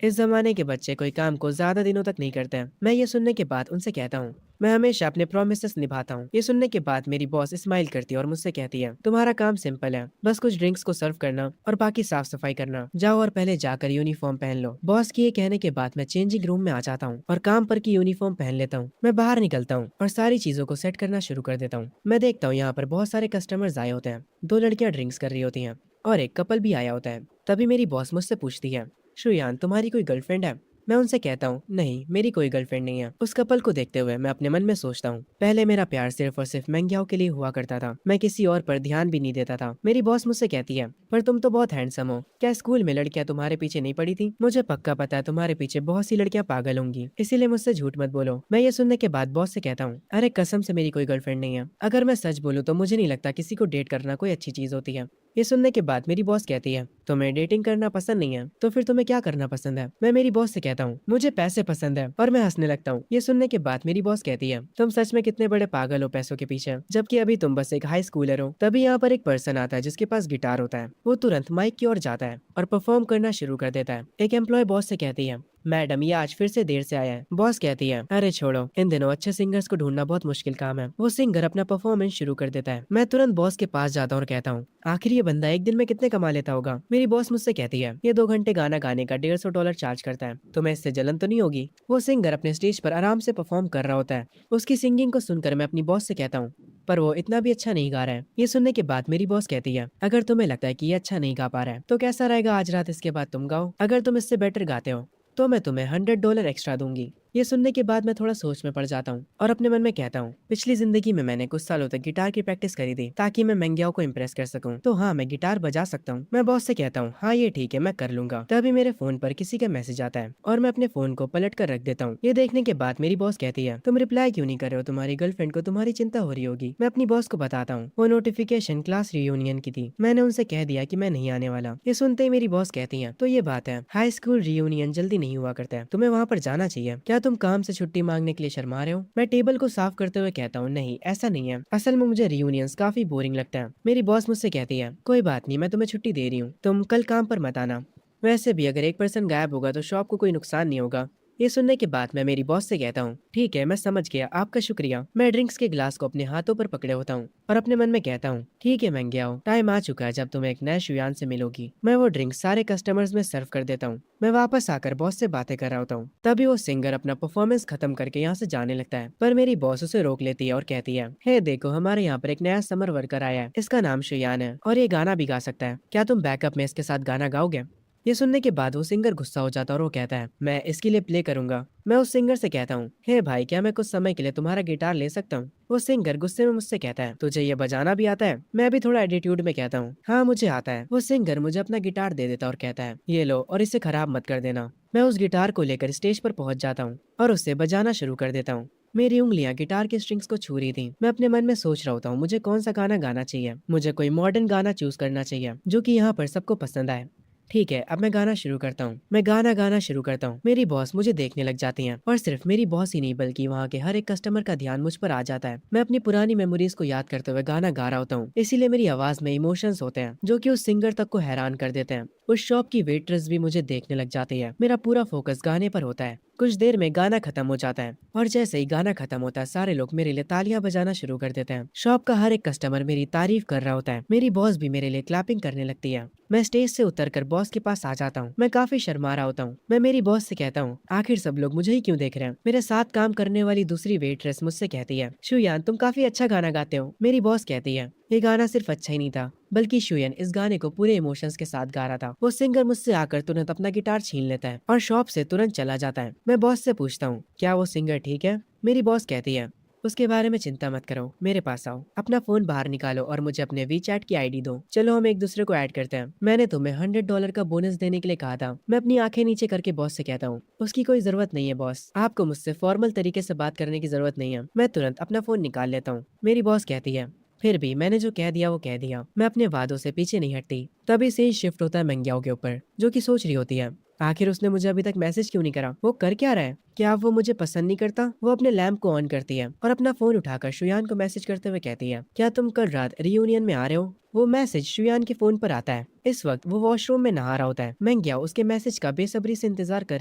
इस जमाने के बच्चे कोई काम को ज्यादा दिनों तक नहीं करते हैं। मैं ये सुनने के बाद उनसे कहता हूँ, मैं हमेशा अपने प्रोमिसेस निभाता हूँ। ये सुनने के बाद मेरी बॉस स्माइल करती है और मुझसे कहती है, तुम्हारा काम सिंपल है, बस कुछ ड्रिंक्स को सर्व करना और बाकी साफ सफाई करना। जाओ और पहले जाकर यूनिफॉर्म पहन लो। बॉस के ये कहने के बाद मैं चेंजिंग रूम में आ जाता हूँ और काम पर की यूनिफॉर्म पहन लेता हूँ। मैं बाहर निकलता हूँ और सारी चीजों को सेट करना शुरू कर देता हूँ। मैं देखता हूँ यहाँ पर बहुत सारे कस्टमर्स आए होते हैं। 2 लड़कियां ड्रिंक्स कर रही होती हैं और एक कपल भी आया होता है। तभी मेरी बॉस मुझसे पूछती है, शुयान तुम्हारी कोई गर्लफ्रेंड है? मैं उनसे कहता हूँ, नहीं मेरी कोई गर्लफ्रेंड नहीं है। उस कपल को देखते हुए मैं अपने मन में सोचता हूँ, पहले मेरा प्यार सिर्फ और सिर्फ मैंग्याओ के लिए हुआ करता था, मैं किसी और पर ध्यान भी नहीं देता था। मेरी बॉस मुझसे कहती है, पर तुम तो बहुत हैंडसम हो, क्या स्कूल में लड़कियां तुम्हारे पीछे नहीं पड़ी थी? मुझे पक्का पता है तुम्हारे पीछे बहुत सी लड़कियां पागल होंगी, इसीलिए मुझसे झूठ मत बोलो। मैं ये सुनने के बाद बॉस से कहता हूँ, अरे कसम से मेरी कोई गर्लफ्रेंड नहीं है। अगर मैं सच बोलूँ तो मुझे नहीं लगता किसी को डेट करना कोई अच्छी चीज होती है। ये सुनने के बाद मेरी बॉस कहती है, तुम्हें डेटिंग करना पसंद नहीं है तो फिर तुम्हें क्या करना पसंद है? मैं मेरी बॉस से कहता हूँ, मुझे पैसे पसंद है, और मैं हंसने लगता हूँ। ये सुनने के बाद मेरी बॉस कहती है, तुम सच में कितने बड़े पागल हो पैसों के पीछे, जबकि अभी तुम बस एक हाई स्कूलर हो। तभी यहाँ पर एक पर्सन आता है जिसके पास गिटार होता है। वो तुरंत माइक की ओर जाता है और परफॉर्म करना शुरू कर देता है। एक एम्प्लॉय बॉस से कहती है, मैडम ये आज फिर से देर से आया है। बॉस कहती है, अरे छोड़ो, इन दिनों अच्छे सिंगर्स को ढूंढना बहुत मुश्किल काम है। वो सिंगर अपना परफॉर्मेंस शुरू कर देता है। मैं तुरंत बॉस के पास जाता हूँ और कहता हूँ, आखिर ये बंदा एक दिन में कितने कमा लेता होगा? मेरी बॉस मुझसे कहती है, ये 2 घंटे गाना गाने का $150 चार्ज करता है। तुम्हें इससे जलन तो नहीं होगी? वो सिंगर अपने स्टेज पर आराम से परफॉर्म कर रहा होता है। उसकी सिंगिंग को सुनकर मैं अपनी बॉस से कहता हूँ, पर वो इतना भी अच्छा नहीं गा रहा है। ये सुनने के बाद मेरी बॉस कहती है, अगर तुम्हें लगता है कि ये अच्छा नहीं गा पा रहा है तो कैसा रहेगा आज रात इसके बाद तुम गाओ, अगर तुम इससे बेटर गाते हो तो मैं तुम्हें $100 एक्स्ट्रा दूंगी। ये सुनने के बाद मैं थोड़ा सोच में पड़ जाता हूँ और अपने मन में कहता हूँ, पिछली जिंदगी में मैंने कुछ सालों तक गिटार की प्रैक्टिस करी थी ताकि मैं मैंग्याओ को इम्प्रेस कर सकूं। तो हाँ, मैं गिटार बजा सकता हूँ। मैं बॉस से कहता हूँ, हाँ ये ठीक है, मैं कर लूंगा। तभी मेरे फोन पर किसी का मैसेज आता है और मैं अपने फोन को पलट कर रख देता हूँ। ये देखने के बाद मेरी बॉस कहती है, तुम रिप्लाई क्यों नहीं कर रहे हो? तुम्हारी गर्लफ्रेंड को तुम्हारी चिंता हो रही होगी। मैं अपनी बॉस को बताता हूँ, वो नोटिफिकेशन क्लास रियूनियन की थी, मैंने उनसे कह दिया कि मैं नहीं आने वाला। ये सुनते ही मेरी बॉस कहती है, तो ये बात है, हाई स्कूल रियूनियन जल्दी नहीं हुआ करता है, तुम्हें वहाँ पर जाना चाहिए। क्या तुम काम से छुट्टी मांगने के लिए शर्मा रहे हो? मैं टेबल को साफ करते हुए कहता हूँ, नहीं ऐसा नहीं है, असल में मुझे रियूनियंस काफी बोरिंग लगता है। मेरी बॉस मुझसे कहती है, कोई बात नहीं, मैं तुम्हें छुट्टी दे रही हूँ, तुम कल काम पर मत आना। वैसे भी अगर एक पर्सन गायब होगा तो शॉप को कोई नुकसान नहीं होगा। ये सुनने के बाद मैं मेरी बॉस से कहता हूँ, ठीक है मैं समझ गया, आपका शुक्रिया। मैं ड्रिंक्स के गिलास को अपने हाथों पर पकड़े होता हूँ और अपने मन में कहता हूँ, ठीक है महंगे आओ, टाइम आ चुका है जब तुम एक नए शुयान से मिलोगी। मैं वो ड्रिंक सारे कस्टमर्स में सर्व कर देता हूँ। मैं वापस आकर बॉस से बातें कर रहा होता हूँ, तभी वो सिंगर अपना परफॉर्मेंस खत्म करके यहाँ से जाने लगता है, पर मेरी बॉस उसे रोक लेती है और कहती है, हे देखो हमारे यहाँ पर एक नया समर वर्कर आया है, इसका नाम शुयान है और ये गाना भी गा सकता है, क्या तुम बैकअप में इसके साथ गाना गाओगे? ये सुनने के बाद वो सिंगर गुस्सा हो जाता है और वो कहता है, मैं इसके लिए प्ले करूंगा। मैं उस सिंगर से कहता हूँ, हे भाई क्या मैं कुछ समय के लिए तुम्हारा गिटार ले सकता हूँ? वो सिंगर गुस्से में मुझसे कहता है, तुझे ये बजाना भी आता है? मैं भी थोड़ा एटीट्यूड में कहता हूँ, हाँ मुझे आता है। वो सिंगर मुझे अपना गिटार दे देता और कहता है, ये लो और इसे खराब मत कर देना। मैं उस गिटार को लेकर स्टेज पर पहुंच जाता हूँ और उससे बजाना शुरू कर देता हूँ। मेरी उंगलियां गिटार के स्ट्रिंग्स को छू रही थी। मैं अपने मन में सोच रहा होता हूँ, मुझे कौन सा गाना गाना चाहिए। मुझे कोई मॉडर्न गाना चूज करना चाहिए जो कि यहाँ पर सबको पसंद आए। ठीक है, अब मैं गाना शुरू करता हूँ। मैं गाना गाना शुरू करता हूँ। मेरी बॉस मुझे देखने लग जाती हैं और सिर्फ मेरी बॉस ही नहीं बल्कि वहाँ के हर एक कस्टमर का ध्यान मुझ पर आ जाता है। मैं अपनी पुरानी मेमोरीज को याद करते हुए गाना गा रहा होता हूँ, इसीलिए मेरी आवाज में इमोशंस होते हैं जो कि उस सिंगर तक को हैरान कर देते हैं। उस शॉप की वेट्रेस भी मुझे देखने लग जाती है। मेरा पूरा फोकस गाने पर होता है। कुछ देर में गाना खत्म हो जाता है और जैसे ही गाना खत्म होता है सारे लोग मेरे लिए तालियां बजाना शुरू कर देते हैं। शॉप का हर एक कस्टमर मेरी तारीफ कर रहा होता है। मेरी बॉस भी मेरे लिए क्लैपिंग करने लगती है। मैं स्टेज से उतरकर बॉस के पास आ जाता हूँ। मैं काफी शर्मा रहा होता हूँ। मैं मेरी बॉस से कहता हूँ, आखिर सब लोग मुझे ही क्यों देख रहे हैं? मेरे साथ काम करने वाली दूसरी वेट्रेस मुझसे कहती है, शुयान तुम काफी अच्छा गाना गाते हो। मेरी बॉस कहती है, ये गाना सिर्फ अच्छा ही नहीं था बल्कि शुयन इस गाने को पूरे इमोशंस के साथ गा रहा था। वो सिंगर मुझसे आकर तुरंत अपना गिटार छीन लेता है और शॉप से तुरंत चला जाता है। मैं बॉस से पूछता हूँ, क्या वो सिंगर ठीक है? मेरी बॉस कहती है, उसके बारे में चिंता मत करो, मेरे पास आओ, अपना फोन बाहर निकालो और मुझे अपने वीचैट की आईडी दो, चलो हम एक दूसरे को ऐड करते हैं। मैंने तुम्हें $100 का बोनस देने के लिए कहा था। मैं अपनी आंखें नीचे करके बॉस से कहता हूँ, उसकी कोई जरूरत नहीं है बॉस, आपको मुझसे फॉर्मल तरीके से बात करने की जरूरत नहीं है। मैं तुरंत अपना फोन निकाल लेता हूँ। मेरी बॉस कहती है, फिर भी मैंने जो कह दिया वो कह दिया, मैं अपने वादों से पीछे नहीं हटती। तभी से ही शिफ्ट होता है मंग्याओं के ऊपर, जो कि सोच रही होती है, आखिर उसने मुझे अभी तक मैसेज क्यों नहीं करा? वो कर क्या रहा है? क्या वो मुझे पसंद नहीं करता? वो अपने लैंप को ऑन करती है और अपना फोन उठाकर शुयान को मैसेज करते हुए कहती है, क्या तुम कल रात रियूनियन में आ रहे हो? वो मैसेज शुयान के फोन पर आता है। इस वक्त वो वॉशरूम में नहा रहा होता है। मैंग्याओ उसके मैसेज का बेसब्री से इंतजार कर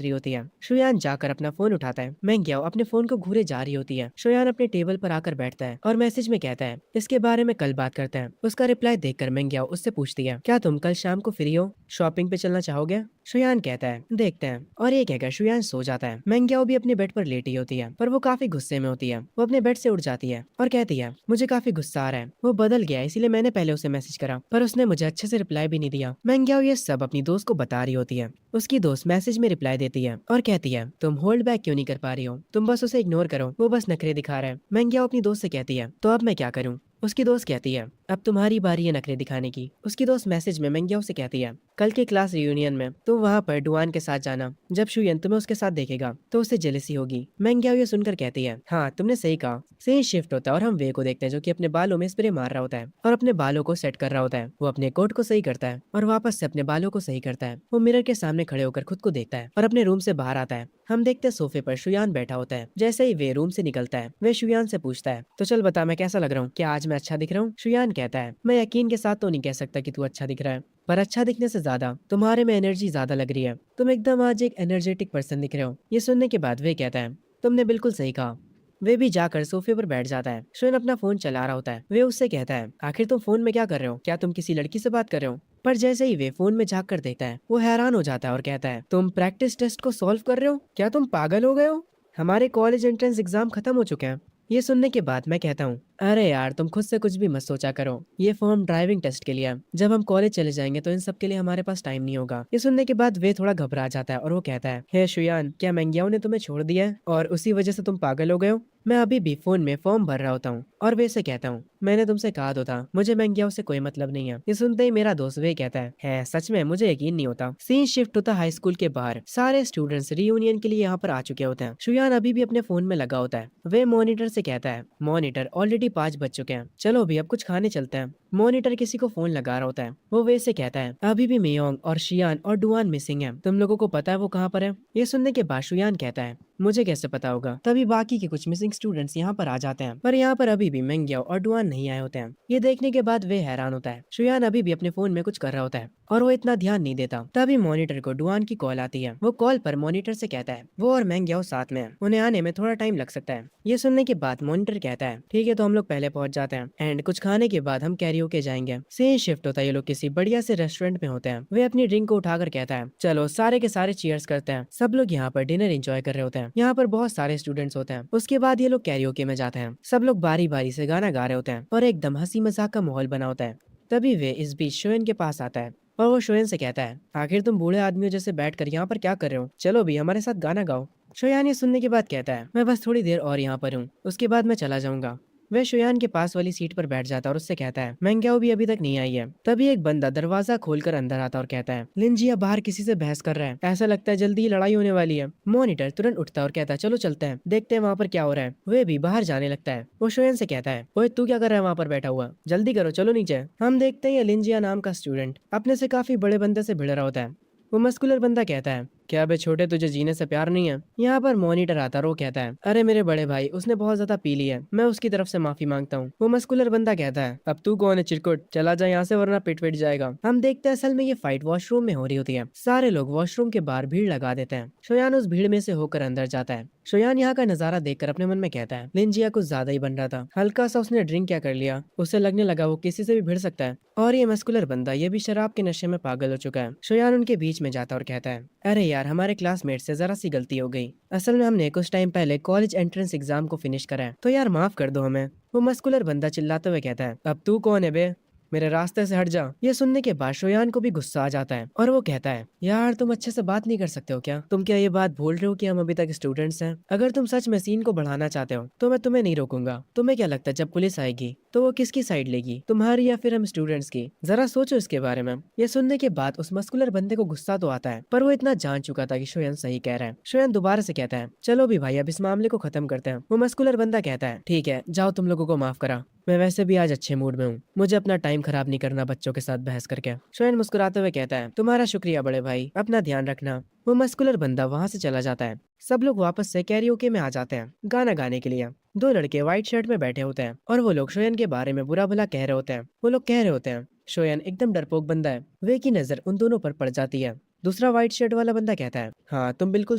रही होती है। शुयान जाकर अपना फोन उठाता है। मैंग्याओ अपने फोन को घूरे जा रही होती है। शुयान अपने टेबल पर आकर बैठता है और मैसेज में कहता है, इसके बारे में कल बात करते हैं। उसका रिप्लाई देखकर मैंग्याओ उससे पूछती है, क्या तुम कल शाम को फ्री हो? शॉपिंग पे चलना चाहोगे? शुयान कहता है, देखते हैं, और ये कहकर शुयान सो जाता है। मैंग्याओ भी अपने बेड पर लेटी होती है, पर वो काफी गुस्से में होती है। वो अपने बेड से उठ जाती है और कहती है, मुझे काफी गुस्सा आ रहा है, वो बदल गया है, इसीलिए मैंने पहले उसे मैसेज करा पर उसने मुझे अच्छे से रिप्लाई भी नहीं दिया। मैंग्याओ ये सब अपनी दोस्त को बता रही होती है। उसकी दोस्त मैसेज में रिप्लाई देती है और कहती है, तुम होल्ड बैक क्यों नहीं कर पा रही हो? तुम बस उसे इग्नोर करो, वो बस नखरे दिखा रहा है। मैंग्याओ अपनी दोस्त से कहती है, तो अब मैं क्या करूँ? उसकी दोस्त कहती है, अब तुम्हारी बारी है नखरे दिखाने की। उसकी दोस्त मैसेज में मैंग्याओ से कहती है, कल के क्लास रियूनियन में तुम वहाँ पर डुआन के साथ जाना। जब शुयन तुम्हें उसके साथ देखेगा तो उसे जेलसी होगी। मैंग्याओ ये सुनकर कहती है, हाँ तुमने सही कहा। सही शिफ्ट होता है और हम वे को देखते हैं जो कि अपने बालों में स्प्रे मार रहा होता है और अपने बालों को सेट कर रहा होता है। वो अपने कोट को सही करता है और वापस से अपने बालों को सही करता है। वो मिरर के सामने खड़े होकर खुद को देखता है और अपने रूम से बाहर आता है। हम देखते हैं सोफे पर शुयान बैठा होता है। जैसे ही वे रूम से निकलता है वे शुयान से पूछता है, तो चल बता मैं कैसा लग रहा हूँ, क्या आज मैं अच्छा दिख रहा हूँ? शुयान कहता है, मैं यकीन के साथ तो नहीं कह सकता कि तू अच्छा दिख रहा है, पर अच्छा दिखने से ज्यादा तुम्हारे में एनर्जी ज्यादा लग रही है। तुम एकदम आज एक एनर्जेटिक पर्सन दिख रहे हो। ये सुनने के बाद वे कहता है, तुमने बिल्कुल सही कहा। वे भी जाकर सोफे पर बैठ जाता है। शुयन अपना फोन चला रहा होता है। वे उससे कहता है, आखिर तुम फोन में क्या कर रहे हो? क्या तुम किसी लड़की से बात कर रहे हो? पर जैसे ही वे फोन में झांक कर देखता है वो हैरान हो जाता है और कहता है, तुम प्रैक्टिस टेस्ट को सॉल्व कर रहे हो? क्या तुम पागल हो गए हो? हमारे कॉलेज एंट्रेंस एग्जाम खत्म हो चुके हैं। ये सुनने के बाद मैं कहता हूँ, अरे यार तुम खुद से कुछ भी मत सोचा करो, ये फॉर्म ड्राइविंग टेस्ट के लिए है। जब हम कॉलेज चले जाएंगे तो इन सब के लिए हमारे पास टाइम नहीं होगा। ये सुनने के बाद वे थोड़ा घबरा जाता है और वो कहता है, हे शुयान, क्या मैंग्याओ ने तुम्हें छोड़ दिया है और उसी वजह से तुम पागल हो गए हो? मैं अभी भी फोन में फॉर्म भर रहा होता हूँ और वे से कहता हूँ, मैंने तुमसे कहा तो था मुझे मैंग्याओ से कोई मतलब नहीं है। ये सुनते ही मेरा दोस्त वे कहता है सच में? मुझे यकीन नहीं होता। सीन शिफ्ट होता हाई स्कूल के बाहर। सारे स्टूडेंट्स रियूनियन के लिए यहाँ पर आ चुके होते हैं। शुयान अभी भी अपने फोन में लगा होता है। वे मॉनिटर से कहता है, मॉनिटर ऑलरेडी 5 बज चुके हैं, चलो भी अब कुछ खाने चलते हैं। मॉनिटर किसी को फोन लगा रहा होता है। वो वे से कहता है अभी भी मियोंग और शियान और डुआन मिसिंग है, तुम लोगों को पता है वो कहाँ पर है? ये सुनने के बाद शुयान कहता है मुझे कैसे पता होगा। तभी बाकी के कुछ मिसिंग स्टूडेंट्स यहाँ पर आ जाते हैं, पर यहाँ पर अभी भी मेंग्याओ और डुआन नहीं आए होते हैं। ये देखने के बाद वे हैरान होता है। शुयान अभी भी अपने फोन में कुछ कर रहा होता है और वो इतना ध्यान नहीं देता। तभी मॉनिटर को डुआन की कॉल आती है। वो कॉल पर मॉनिटर से कहता है वो और मेंग्याओ साथ में है, उन्हें आने में थोड़ा टाइम लग सकता है। ये सुनने के बाद मॉनिटर कहता है ठीक है, तो हम लोग पहले पहुंच जाते हैं एंड कुछ खाने के बाद हम कैरियोके जाएंगे। सेम शिफ्ट होता है, ये लोग किसी बढ़िया से रेस्टोरेंट में होते हैं। वे अपनी ड्रिंक को उठाकर कहता है चलो सारे के सारे चीयर्स करते हैं। सब लोग यहाँ पर डिनर एंजॉय कर रहे होते हैं। यहाँ पर बहुत सारे स्टूडेंट्स होते हैं। उसके बाद ये लोग कैरियोके में जाते हैं। सब लोग बारी बारी से गाना गा रहे होते हैं और एकदम हंसी मजाक का माहौल बना होता है। तभी वे इस बीच शोएन के पास आता है और वो शोएन से कहता है आखिर तुम बूढ़े आदमियों जैसे बैठकर यहाँ पर क्या कर रहे हो, चलो भी हमारे साथ गाना गाओ। शोयान ये सुनने के बाद कहता है मैं बस थोड़ी देर और यहाँ पर हूँ, उसके बाद मैं चला जाऊंगा। वह शोयान के पास वाली सीट पर बैठ जाता है और उससे कहता है मेंग्याओ भी अभी तक नहीं आई है। तभी एक बंदा दरवाजा खोलकर अंदर आता और कहता है लिंजिया बाहर किसी से बहस कर रहा है, ऐसा लगता है जल्दी ही लड़ाई होने वाली है। मॉनिटर तुरंत उठता है और कहता है चलो चलते हैं, देखते हैं वहाँ पर क्या हो रहा है। वे भी बाहर जाने लगता है। वो शोयन से कहता है ओए तू क्या कर रहा है वहाँ पर बैठा हुआ, जल्दी करो चलो नीचे। हम देखते हैं ये लिंजिया नाम का स्टूडेंट अपने से काफी बड़े बंदे से भिड़ रहा होता है। वो मस्कुलर बंदा कहता है क्या बे छोटे तुझे जीने से प्यार नहीं है? यहाँ पर मॉनिटर आता है। वो कहता है अरे मेरे बड़े भाई उसने बहुत ज्यादा पी ली है, मैं उसकी तरफ से माफी मांगता हूँ। वो मस्कुलर बंदा कहता है अब तू कौन है चिरकुट, चला जा यहाँ से वरना पिट पिट जाएगा। हम देखते हैं असल में ये फाइट वॉशरूम में हो रही होती है। सारे लोग वॉशरूम के बाहर भीड़ लगा देते हैं। शोयान उस भीड़ में से होकर अंदर जाता है। शोयान यहाँ का नजारा देखकर अपने मन में कहता है लिंजिया कुछ ज्यादा ही बन रहा था, हल्का सा उसने ड्रिंक क्या कर लिया, उसे लगने लगा वो किसी से भी भिड़ सकता है। और ये मस्कुलर बंदा ये भी शराब के नशे में पागल हो चुका है। शोयान उनके बीच में जाता और कहता है अरे यार हमारे क्लासमेट से जरा सी गलती हो गई, असल में हमने कुछ टाइम पहले कॉलेज एंट्रेंस एग्जाम को फिनिश करा है, तो यार माफ कर दो हमें। वो मस्कुलर बंदा चिल्लाते हुए कहता है अब तू कौन है बे, मेरे रास्ते से हट जा। ये सुनने के बाद शोयान को भी गुस्सा आ जाता है और वो कहता है यार तुम अच्छे से बात नहीं कर सकते हो क्या, तुम क्या ये बात भूल रहे हो कि हम अभी तक स्टूडेंट्स हैं? अगर तुम सच में सीन को बढ़ाना चाहते हो तो मैं तुम्हें नहीं रोकूंगा। तुम्हें क्या लगता है जब पुलिस आएगी तो वो किसकी साइड लेगी, तुम्हारी या फिर हम स्टूडेंट्स की? जरा सोचो इसके बारे में। ये सुनने के बाद उस मस्कुलर बंदे को गुस्सा तो आता है, पर वो इतना जान चुका था कि शोयन सही कह रहा है। शोयन दोबारा से कहता है चलो भी भाई अब इस मामले को खत्म करते हैं। वो मस्कुलर बंदा कहता है ठीक है जाओ, तुम लोगों को माफ करा, मैं वैसे भी आज अच्छे मूड में हूँ, मुझे अपना टाइम खराब नहीं करना बच्चों के साथ बहस करके। शोयन मुस्कुराते हुए कहता है तुम्हारा शुक्रिया बड़े भाई, अपना ध्यान रखना। वो मस्कुलर बंदा वहाँ से चला जाता है। सब लोग वापस से कैरियोके में आ जाते हैं गाना गाने के लिए। दो लड़के व्हाइट शर्ट में बैठे होते हैं और वो लोग शोयन के बारे में बुरा भला कह रहे होते हैं। वो लोग कह रहे होते हैं शोयन एकदम डरपोक बंदा है। वे की नजर उन दोनों पर पड़ जाती है। दूसरा व्हाइट शर्ट वाला बंदा कहता है हाँ तुम बिल्कुल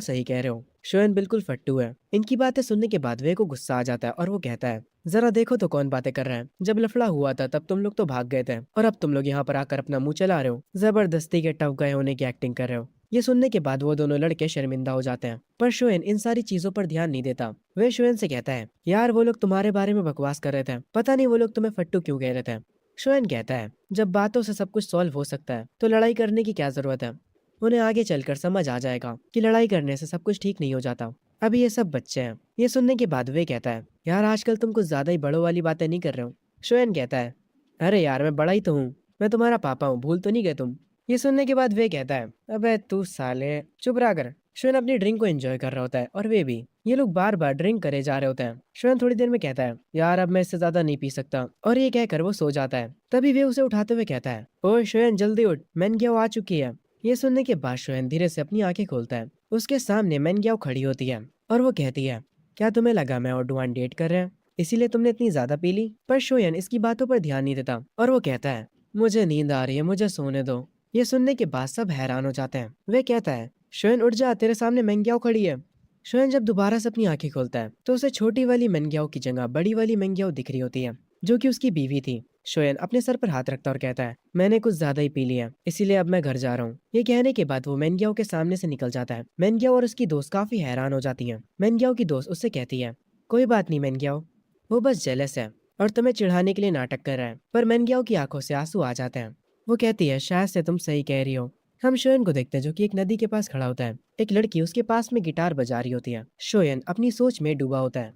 सही कह रहे हो, शोयन बिल्कुल फट्टू है। इनकी बातें सुनने के बाद वे को गुस्सा आ जाता है और वो कहता है जरा देखो तो कौन बातें कर रहा है, जब लफड़ा हुआ था तब तुम लोग तो भाग गए थे और अब तुम लोग यहाँ पर आकर अपना मुंह चला रहे हो, जबरदस्ती के टफ गए होने की एक्टिंग कर रहे हो। ये सुनने के बाद वो दोनों लड़के शर्मिंदा हो जाते हैं, पर शोएन इन सारी चीजों पर ध्यान नहीं देता। वे शोएन से कहता है यार वो लोग तुम्हारे बारे में बकवास कर रहे थे, पता नहीं वो लोग तुम्हें फट्टू क्यों कह रहे थे। शोएन कहता है जब बातों से सब कुछ सॉल्व हो सकता है तो लड़ाई करने की क्या जरूरत है, उन्हें आगे चलकर समझ आ जाएगा कि लड़ाई करने से सब कुछ ठीक नहीं हो जाता, अभी ये सब बच्चे हैं। ये सुनने के बाद वे कहता है यार आजकल तुम कुछ ज्यादा ही बड़ों वाली बातें नहीं कर रहे हो। शोएन कहता है अरे यार मैं बड़ा ही तो हूँ, मैं तुम्हारा पापा हूँ, भूल तो नहीं गए तुम। ये सुनने के बाद वे कहता है अबे तू साले चुप रहा कर। शोएन अपनी ड्रिंक को एंजॉय कर रहा होता है और वे भी। ये लोग बार बार ड्रिंक करे जा रहे होते हैं। शोएन थोड़ी देर में कहता है यार अब मैं इससे ज्यादा नहीं पी सकता, और ये कहकर वो सो जाता है। तभी वे उसे उठाते हुए कहता है ओए शोएन जल्दी उठ, मैनग्याओ आ चुकी है। ये सुनने के बाद शोएन धीरे से अपनी आंखें खोलता है। उसके सामने मैनग्याओ खड़ी होती है और वो कहती है क्या तुम्हें लगा मैं और डुआन डेट कर रहे हैं इसीलिए तुमने इतनी ज्यादा पी ली? पर शोयन इसकी बातों पर ध्यान नहीं देता और वो कहता है मुझे नींद आ रही है, मुझे सोने दो। ये सुनने के बाद सब हैरान हो जाते हैं। वे कहता है शोयन उठ जा, तेरे सामने मेंग्याओ खड़ी है। शोयन जब दोबारा से अपनी आंखें खोलता है तो उसे छोटी वाली मेंग्याओ की जगह बड़ी वाली मेंग्याओ दिख रही होती है जो कि उसकी बीवी थी। शोयन अपने सर पर हाथ रखता और कहता है मैंने कुछ ज्यादा ही पी लिया इसीलिए अब मैं घर जा रहा हूँ। ये कहने के बाद वो मेंग्याओ के सामने से निकल जाता है। मेंग्याओ और उसकी दोस्त काफी हैरान हो जाती है। मेंग्याओ की दोस्त उससे कहती है कोई बात नहीं मेंग्याओ, वो बस जेलस है और तुम्हें चिढ़ाने के लिए नाटक कर रहा है। पर मेंग्याओ की आंखों से आंसू आ जाते हैं। वो कहती है शायद से तुम सही कह रही हो। हम शोयन को देखते हैं जो कि एक नदी के पास खड़ा होता है। एक लड़की उसके पास में गिटार बजा रही होती है। शोयन अपनी सोच में डूबा होता है,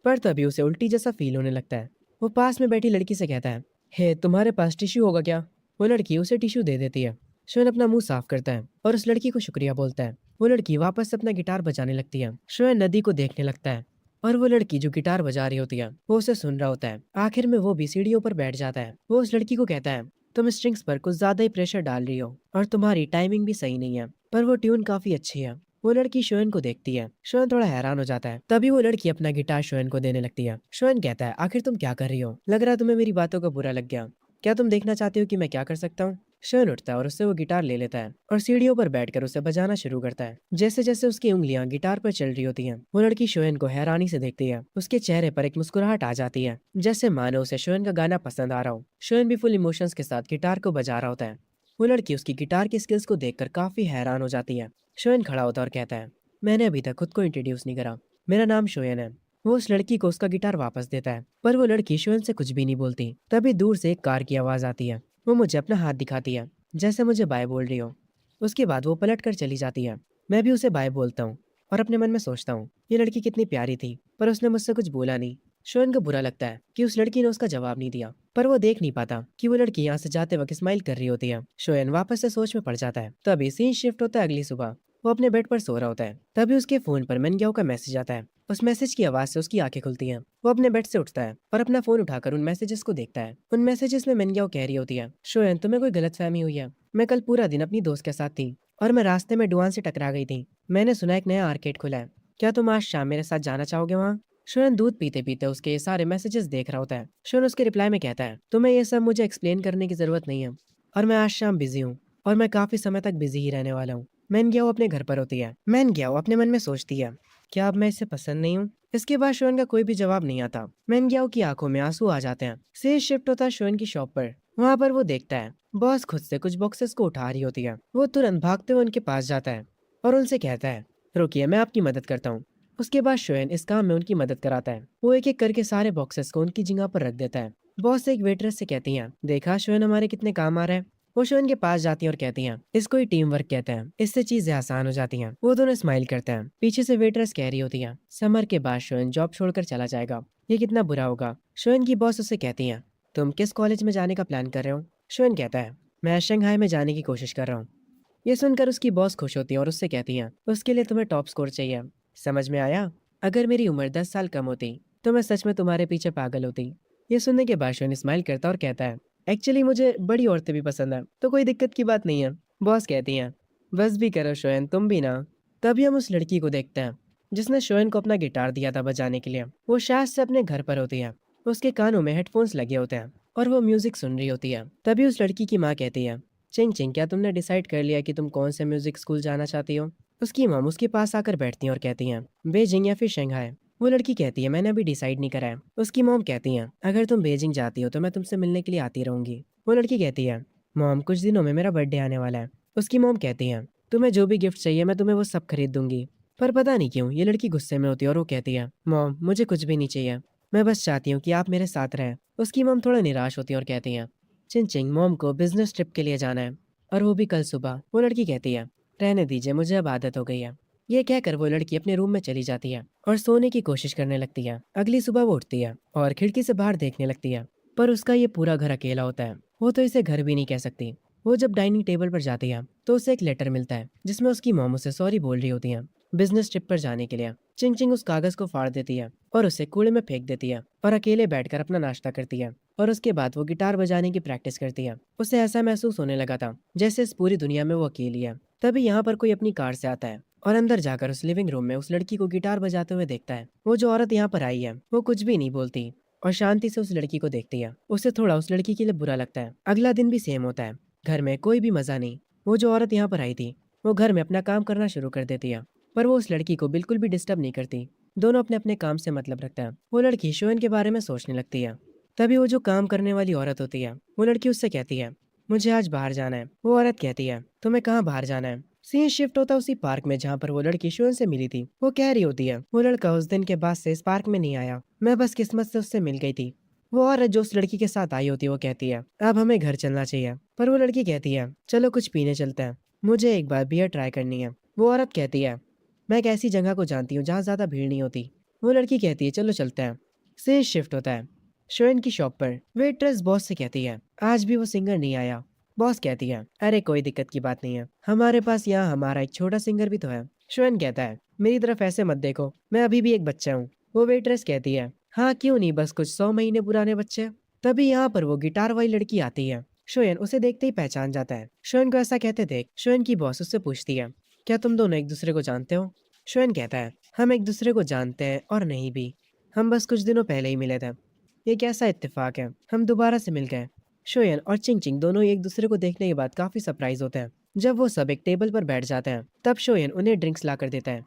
पर तभी उसे उल्टी जैसा फील होने लगता है। वो पास में बैठी लड़की से कहता है हे तुम्हारे पास टिश्यू होगा क्या? वो लड़की उसे टिश्यू दे देती है। शोयन अपना मुंह साफ करता है और उस लड़की को शुक्रिया बोलता है। वो लड़की वापस अपना गिटार बजाने लगती है। शोयन नदी को देखने लगता है और वो लड़की जो गिटार बजा रही होती है वो उसे सुन रहा होता है। आखिर में वो भी सीढ़ियों पर बैठ जाता है। वो उस लड़की को कहता है, तुम स्ट्रिंग्स पर कुछ ज्यादा ही प्रेशर डाल रही हो और तुम्हारी टाइमिंग भी सही नहीं है, पर वो ट्यून काफी अच्छी है। वो लड़की शोएन को देखती है। शोएन थोड़ा हैरान हो जाता है। तभी वो लड़की अपना गिटार शोएन को देने लगती है। शोएन कहता है, आखिर तुम क्या कर रही हो? लग रहा है तुम्हें मेरी बातों का बुरा लग गया। क्या तुम देखना चाहती हो कि मैं क्या कर सकता हूँ? शोएन उठता है और उससे वो गिटार ले लेता है और सीढ़ियों पर बैठकर उसे बजाना शुरू करता है। जैसे जैसे उसकी उंगलियां गिटार पर चल रही होती हैं, वो लड़की शोएन को हैरानी से देखती है। उसके चेहरे पर एक मुस्कुराहट आ जाती है, जैसे मानो उसे शोएन का गाना पसंद आ रहा हो। शोएन भी फुल इमोशंस के साथ गिटार को बजा रहा होता है। वो लड़की उसकी गिटार की स्किल्स को देखकर काफी हैरान हो जाती है। शोएन खड़ा होता है और कहता है, मैंने अभी तक खुद को इंट्रोड्यूस नहीं करा। मेरा नाम शोएन है। वो उस लड़की को उसका गिटार वापस देता है, पर वो लड़की शोएन से कुछ भी नहीं बोलती। तभी दूर से एक कार की आवाज आती है। वो मुझे अपना हाथ दिखाती है, जैसे मुझे बाय बोल रही हो। उसके बाद वो पलट कर चली जाती है। मैं भी उसे बाय बोलता हूँ और अपने मन में सोचता हूँ, ये लड़की कितनी प्यारी थी, पर उसने मुझसे कुछ बोला नहीं। शोएन को बुरा लगता है कि उस लड़की ने उसका जवाब नहीं दिया, पर वो देख नहीं पाता कि वो लड़की यहाँ से जाते वक्त स्माइल कर रही होती है। शोएन वापस से सोच में पड़ जाता है। तभी सीन शिफ्ट होता है अगली सुबह। वो अपने बेड पर सो रहा होता है। तभी उसके फोन पर मेनग्याओ का मैसेज आता है। उस मैसेज की आवाज से उसकी आंखें खुलती हैं। वो अपने बेड से उठता है और अपना फोन उठाकर उन मैसेजेस को देखता है। उन मैसेजेस में मेनग्याओ कह रही होती है, शोएन तुम्हें कोई गलतफहमी हुई है। मैं कल पूरा दिन अपनी दोस्त के साथ थी और मैं रास्ते में डुआन से टकरा गई थी। मैंने सुना एक नया आर्केड खुला है। क्या तुम आज शाम मेरे साथ जाना चाहोगे वहाँ? शोएन दूध पीते पीते उसके ये सारे मैसेजेस देख रहा होता है। शोएन उसके रिप्लाई में कहता है, तुम्हें ये सब मुझे एक्सप्लेन करने की जरूरत नहीं है और मैं आज शाम बिजी हूँ और मैं काफी समय तक बिजी ही रहने वाला हूँ। मैन ग्याओ अपने घर पर होती है। मैन ग्याओ अपने मन में सोचती है, क्या अब मैं इसे पसंद नहीं हूँ? इसके बाद शोएन का कोई भी जवाब नहीं आता। मैन ग्याओ की आंखों में आंसू आ जाते हैं। से शिफ्ट होता है शोएन की शॉप पर। वहाँ पर वो देखता है बॉस खुद से कुछ बॉक्सेस को उठा रही होती है। वो तुरंत भागते हुए उनके पास जाता है और उनसे कहता है, रुकिए मैं आपकी मदद करता हूँ। उसके बाद शोएन इस काम में उनकी मदद कराता है। वो एक एक करके सारे बॉक्सेस को उनकी जगह पर रख देता है। बॉस एक वेटरेस से कहती हैं, देखा शोएन हमारे कितने काम आ रहे हैं। वो शोएन के पास जाती हैं और कहती हैं, इसको ही टीम वर्क कहते हैं, इससे चीजें आसान हो जाती हैं। वो दोनों स्माइल करते हैं। पीछे से वेटरेस कह रही होती है, समर के बाद शोएन जॉब छोड़कर चला जाएगा, ये कितना बुरा होगा। शोएन की बॉस उससे कहती हैं, तुम किस कॉलेज में जाने का प्लान कर रहे हो? शोएन कहता है, मैं शंघाई में जाने की कोशिश कर रहा हूँ। ये सुनकर उसकी बॉस खुश होती है और उससे कहती हैं, उसके लिए तुम्हें टॉप स्कोर चाहिए। समझ में आया? अगर मेरी उम्र 10 साल कम होती तो मैं सच में तुम्हारे पीछे पागल होती। ये सुनने के बाद शोएन स्माइल करता और कहता है, एक्चुअली मुझे बड़ी औरतें भी पसंद है, तो कोई दिक्कत की बात नहीं है। बॉस कहती हैं, बस भी करो शोएन, तुम भी ना। तभी हम उस लड़की को देखते हैं जिसने शोएन को अपना गिटार दिया था बजाने के लिए। वो शायद से अपने घर पर होती है। उसके कानों में हेडफोन्स लगे होते हैं और वो म्यूजिक सुन रही होती है। तभी उस लड़की की माँ कहती है, चिंग चिंग क्या तुमने डिसाइड कर लिया कि तुम कौन से म्यूजिक स्कूल जाना चाहती हो? उसकी मॉम उसके पास आकर बैठती हैं और कहती हैं, बेजिंग या फिर शंघाई? वो लड़की कहती है, मैंने अभी डिसाइड नहीं करा है। उसकी मॉम कहती हैं, अगर तुम बेजिंग जाती हो तो मैं तुमसे मिलने के लिए आती रहूंगी। वो लड़की कहती है, मॉम कुछ दिनों में मेरा बर्थडे आने वाला है। उसकी मॉम कहती हैं, तुम्हें जो भी गिफ्ट चाहिए मैं तुम्हें वो सब खरीद दूंगी। पर पता नहीं क्यों ये लड़की गुस्से में होती है और वो कहती है, मॉम मुझे कुछ भी नहीं चाहिए, मैं बस चाहती हूँ कि आप मेरे साथ रहें। उसकी मॉम थोड़ा निराश होती है और कहती हैं, चिंग चिंग मॉम को बिजनेस ट्रिप के लिए जाना है और वो भी कल सुबह। वो लड़की कहती है, रहने दीजिए मुझे अब आदत हो गई है। ये कहकर वो लड़की अपने रूम में चली जाती है और सोने की कोशिश करने लगती है। अगली सुबह वो उठती है और खिड़की से बाहर देखने लगती है, पर उसका ये पूरा घर अकेला होता है। वो तो इसे घर भी नहीं कह सकती। वो जब डाइनिंग टेबल पर जाती है तो उसे एक लेटर मिलता है जिसमें उसकी मॉम उसे सॉरी बोल रही होती है बिजनेस ट्रिप पर जाने के लिए। चिंग चिंग उस कागज को फाड़ देती है और उसे कूड़े में फेंक देती है और अकेले बैठकर अपना नाश्ता करती है। और उसके बाद वो गिटार बजाने की प्रैक्टिस करती है। उसे ऐसा महसूस होने लगा था जैसे इस पूरी दुनिया में वो अकेली है। तभी यहाँ पर कोई अपनी कार से आता है और अंदर जाकर उस लिविंग रूम में उस लड़की को गिटार बजाते हुए देखता है। वो जो औरत यहाँ पर आई है वो कुछ भी नहीं बोलती और शांति से उस लड़की को देखती है। उसे थोड़ा उस लड़की के लिए बुरा लगता है। अगला दिन भी सेम होता है। घर में कोई भी मजा नहीं। वो जो औरत यहाँ पर आई थी वो घर में अपना काम करना शुरू कर देती है, पर वो उस लड़की को बिल्कुल भी डिस्टर्ब नहीं करती। दोनों अपने अपने काम से मतलब रखते हैं। वो लड़की शोएन के बारे में सोचने लगती है। तभी वो जो काम करने वाली औरत होती है वो लड़की उससे कहती है, मुझे आज बाहर जाना है। वो औरत कहती है, तुम्हें कहाँ बाहर जाना है? सीन शिफ्ट होता उसी पार्क में जहाँ पर वो लड़की शोएन से मिली थी। वो कह रही होती है, वो लड़का उस दिन के बाद से इस पार्क में नहीं आया, मैं बस किस्मत से उससे मिल गई थी। वो औरत जो उस लड़की के साथ आई होती है वो कहती है, अब हमें घर चलना चाहिए। पर वो लड़की कहती है, चलो कुछ पीने चलते हैं, मुझे एक बार बियर ट्राई करनी है। वो औरत कहती है, मैं एक ऐसी जगह को जानती हूँ जहाँ ज्यादा भीड़ नहीं होती। वो लड़की कहती है, चलो चलते हैं। सीन शिफ्ट होता है शोएन की शॉप पर। वेट्रेस बॉस से कहती है, आज भी वो सिंगर नहीं आया। बॉस कहती है, अरे कोई दिक्कत की बात नहीं है, हमारे पास यहाँ हमारा एक छोटा सिंगर भी तो है। शोएन कहता है, मेरी तरफ ऐसे मत देखो, मैं अभी भी एक बच्चा हूँ। वो वेट्रेस कहती है, हाँ क्यों नहीं, बस कुछ 100 महीने पुराने बच्चे। तभी यहाँ पर वो गिटार वाली लड़की आती है। शोयन उसे देखते ही पहचान जाता है। शोयन को ऐसा कहते देख शोयन की बॉस उससे पूछती है, क्या तुम दोनों एक दूसरे को जानते हो? शोयन कहता है, हम एक दूसरे को जानते हैं और नहीं भी, हम बस कुछ दिनों पहले ही मिले थे। ये कैसा इत्तेफाक है, हम दोबारा से मिल गए। शोयन और चिंग चिंग दोनों ही एक दूसरे को देखने के बाद काफी सरप्राइज होते हैं। जब वो सब एक टेबल पर बैठ जाते हैं तब शोयन उन्हें ड्रिंक्स ला कर देता है।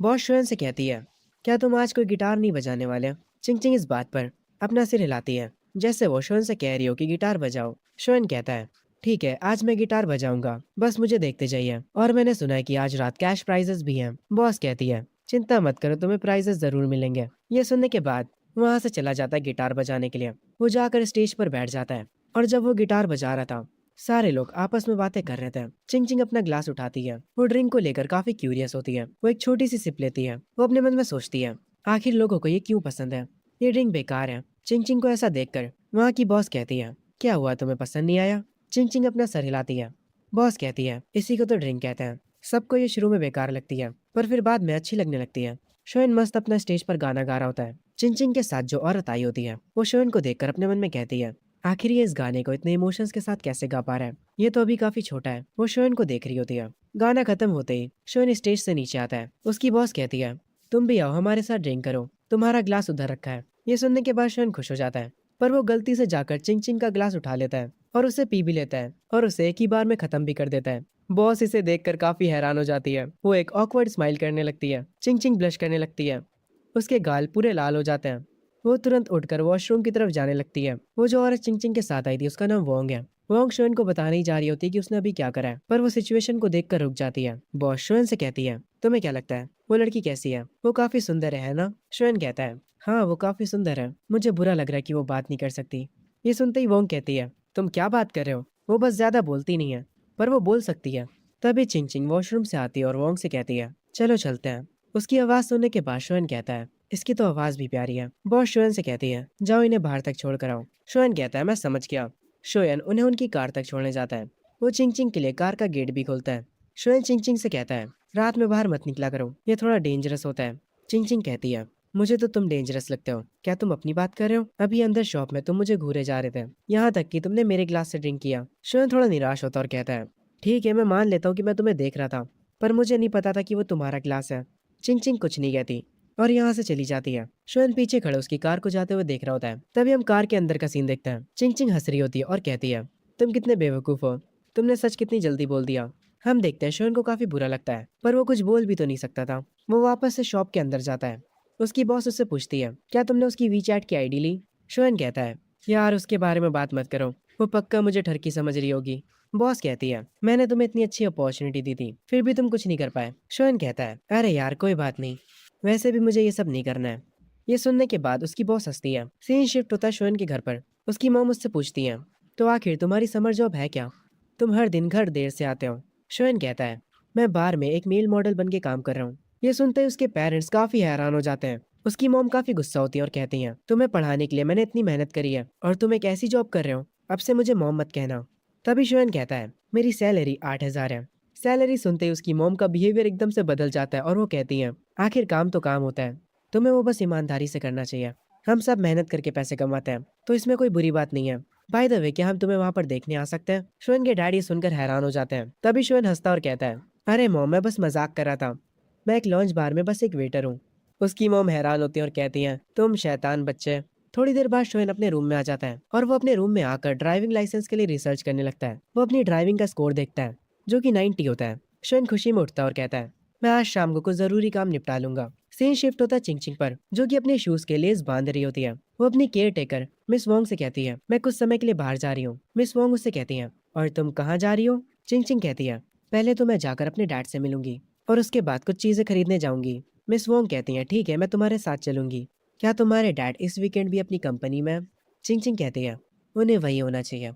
बॉस शोयन से कहती है, क्या तुम आज कोई गिटार नहीं बजाने वाले? चिंग चिंग इस बात पर अपना सिर हिलाती है, जैसे वो शोयन से कह रही हो कि गिटार बजाओ। शोयन कहता है, ठीक है आज मैं गिटार बजाऊंगा, बस मुझे देखते जाइए, और मैंने सुना है कि आज रात कैश प्राइजेस भी हैं। बॉस कहती है, चिंता मत करो, तुम्हें प्राइजेस जरूर मिलेंगे। ये सुनने के बाद वहां से चला जाता है गिटार बजाने के लिए। वो जाकर स्टेज पर बैठ जाता है, और जब वो गिटार बजा रहा था सारे लोग आपस में बातें कर रहे थे। चिंग चिंग अपना ग्लास उठाती है, वो ड्रिंक को लेकर काफी क्यूरियस होती है। वो एक छोटी सी सिप लेती है। वो अपने मन में सोचती है, आखिर लोगों को ये क्यों पसंद है, ये ड्रिंक बेकार है। चिंग चिंग को ऐसा देखकर वहाँ की बॉस कहती है, क्या हुआ, तुम्हें पसंद नहीं आया? चिंग चिंग अपना सर हिलाती है। बॉस कहती है, इसी को तो ड्रिंक कहते हैं, सबको ये शुरू में बेकार लगती है पर फिर बाद में अच्छी लगने लगती है। शोयन मस्त अपना स्टेज पर गाना गा रहा होता है। चिंग चिंग के साथ जो औरत आई होती है वो शोयन को देखकर अपने मन में कहती है, आखिर ये इस गाने को इतने इमोशंस के साथ कैसे गा पा रहा है, ये तो अभी काफी छोटा है। वो शोयन को देख रही होती है। गाना खत्म होते ही शोयन स्टेज से नीचे आता है। उसकी बॉस कहती है, तुम भी आओ हमारे साथ ड्रिंक करो, तुम्हारा ग्लास उधर रखा है। ये सुनने के बाद शोयन खुश हो जाता है, पर वो गलती से जाकर चिंग चिंग का ग्लास उठा लेता है और उसे पी भी लेता है और उसे एक ही बार में खत्म भी कर देता है। बॉस इसे देखकर काफी हैरान हो जाती है। वो एक ऑकवर्ड स्माइल करने लगती है। चिंग चिंग ब्लश करने लगती है, उसके गाल पूरे लाल हो जाते हैं। वो तुरंत उठकर वॉशरूम की तरफ जाने लगती है। वो जो औरत चिंग चिंग के साथ आई थी उसका नाम वोंग है। वोंग शोन को बताने ही जा रही होती है कि उसने अभी क्या करा है, पर वो सिचुएशन को देखकर रुक जाती है। बॉस शोन से कहती है, तुम्हें क्या लगता है वो लड़की कैसी है? वो काफी सुंदर है ना? शोन कहता है, हाँ वो काफी सुंदर है, मुझे बुरा लग रहा है कि वो बात नहीं कर सकती। ये सुनते ही वोंग कहती है, तुम क्या बात कर रहे हो, वो बस ज्यादा बोलती नहीं है, पर वो बोल सकती है। तभी चिंग चिंग वॉशरूम से आती है और वोंग से कहती है, चलो चलते हैं। उसकी आवाज सुनने के बाद शोन कहता है, इसकी तो आवाज भी प्यारी है। बॉस शोयन से कहती है, जाओ इन्हें बाहर तक छोड़ कर आओ। शोयन कहता है, मैं समझ गया। शोयन उन्हें उनकी कार तक छोड़ने जाता है। वो चिंग चिंग के लिए कार का गेट भी खोलता है। शोयन चिंग चिंग से कहता है, रात में बाहर मत निकला करो, ये थोड़ा डेंजरस होता है। चिंग चिंग कहती है, मुझे तो तुम डेंजरस लगते हो, क्या तुम अपनी बात कर रहे हो? अभी अंदर शॉप में तुम मुझे घूरे जा रहे थे, यहाँ तक कि तुमने मेरे ग्लास से ड्रिंक किया। शोयन थोड़ा निराश होता और कहता है, ठीक है मैं मान लेता हूँ कि मैं तुम्हें देख रहा था, पर मुझे नहीं पता था कि वो तुम्हारा ग्लास है। चिंग चिंग कुछ नहीं कहती और यहाँ से चली जाती है। शोयन पीछे खड़े उसकी कार को जाते हुए देख रहा होता है। तभी हम कार के अंदर का सीन देखते हैं। चिंग चिंग हंस रही होती है और कहती है, तुम कितने बेवकूफ हो, तुमने सच कितनी जल्दी बोल दिया। हम देखते हैं शोयन को काफी बुरा लगता है, पर वो कुछ बोल भी तो नहीं सकता था। वो वापस से शॉप के अंदर जाता है। उसकी बॉस उससे पूछती है, क्या तुमने उसकी वीचैट की आईडी ली? शोयन कहता है, यार उसके बारे में बात मत करो, वो पक्का मुझे ठरकी समझ रही होगी। बॉस कहती है, मैंने तुम्हें इतनी अच्छी अपॉर्चुनिटी दी थी फिर भी तुम कुछ नहीं कर पाए। शोयन कहता है, अरे यार कोई बात नहीं, वैसे भी मुझे ये सब नहीं करना है। ये सुनने के बाद उसकी बॉस हंसती है। सीन शिफ्ट होता है शोयन के घर पर। उसकी मॉम उससे पूछती है, तो आखिर तुम्हारी समर जॉब है क्या, तुम हर दिन घर देर से आते हो? शोयन कहता है, मैं बार में एक मेल मॉडल बन के काम कर रहा हूँ। ये सुनते ही उसके पेरेंट्स काफी हैरान हो जाते हैं। उसकी मॉम काफी गुस्सा होती है और कहती हैं, तुम्हें पढ़ाने के लिए मैंने इतनी मेहनत करी है और तुम एक ऐसी जॉब कर रहे हो, अब से मुझे मॉम मत कहना। तभी शोयन कहता है, मेरी सैलरी 8,000 है। सैलरी सुनते ही उसकी मॉम का बिहेवियर एकदम से बदल जाता है और वो कहती हैं, आखिर काम तो काम होता है, तुम्हें वो बस ईमानदारी से करना चाहिए। हम सब मेहनत करके पैसे कमाते हैं तो इसमें कोई बुरी बात नहीं है। बाय द वे क्या हम तुम्हें वहाँ पर देखने आ सकते हैं? शोयन के डैडी सुनकर हैरान हो जाते हैं। तभी शोयन हंसता और कहता है, अरे मॉम मैं बस मजाक कर रहा था, मैं एक लॉन्च बार में बस एक वेटर हूँ। उसकी मॉम हैरान होती है और कहती हैं, तुम शैतान बच्चे। थोड़ी देर बाद शोयन अपने रूम में आ जाता है और वो अपने रूम में आकर ड्राइविंग लाइसेंस के लिए रिसर्च करने लगता है। वो अपनी ड्राइविंग का स्कोर देखता है जो कि 90 होता है। शोयन खुशी में उठता है और कहता है, मैं आज शाम को कुछ जरूरी काम निपटा लूंगा। सीन शिफ्ट होता है चिंग चिंग पर, जो कि अपने शूज के लेस बांध रही होती है। वो अपनी केयर टेकर मिस वोंग से कहती है, मैं कुछ समय के लिए बाहर जा रही हूँ। मिस वोंग उससे कहती है, और तुम कहाँ जा रही हो? चिंग चिंग कहती है, पहले तो मैं जाकर अपने डैड से मिलूंगी और उसके बाद कुछ चीजें खरीदने जाऊंगी। मिस वोंग कहती हैं, ठीक है मैं तुम्हारे साथ चलूंगी। क्या तुम्हारे डैड इस वीकेंड भी अपनी कंपनी में? चिंग चिंग कहती है, उन्हें वही होना चाहिए,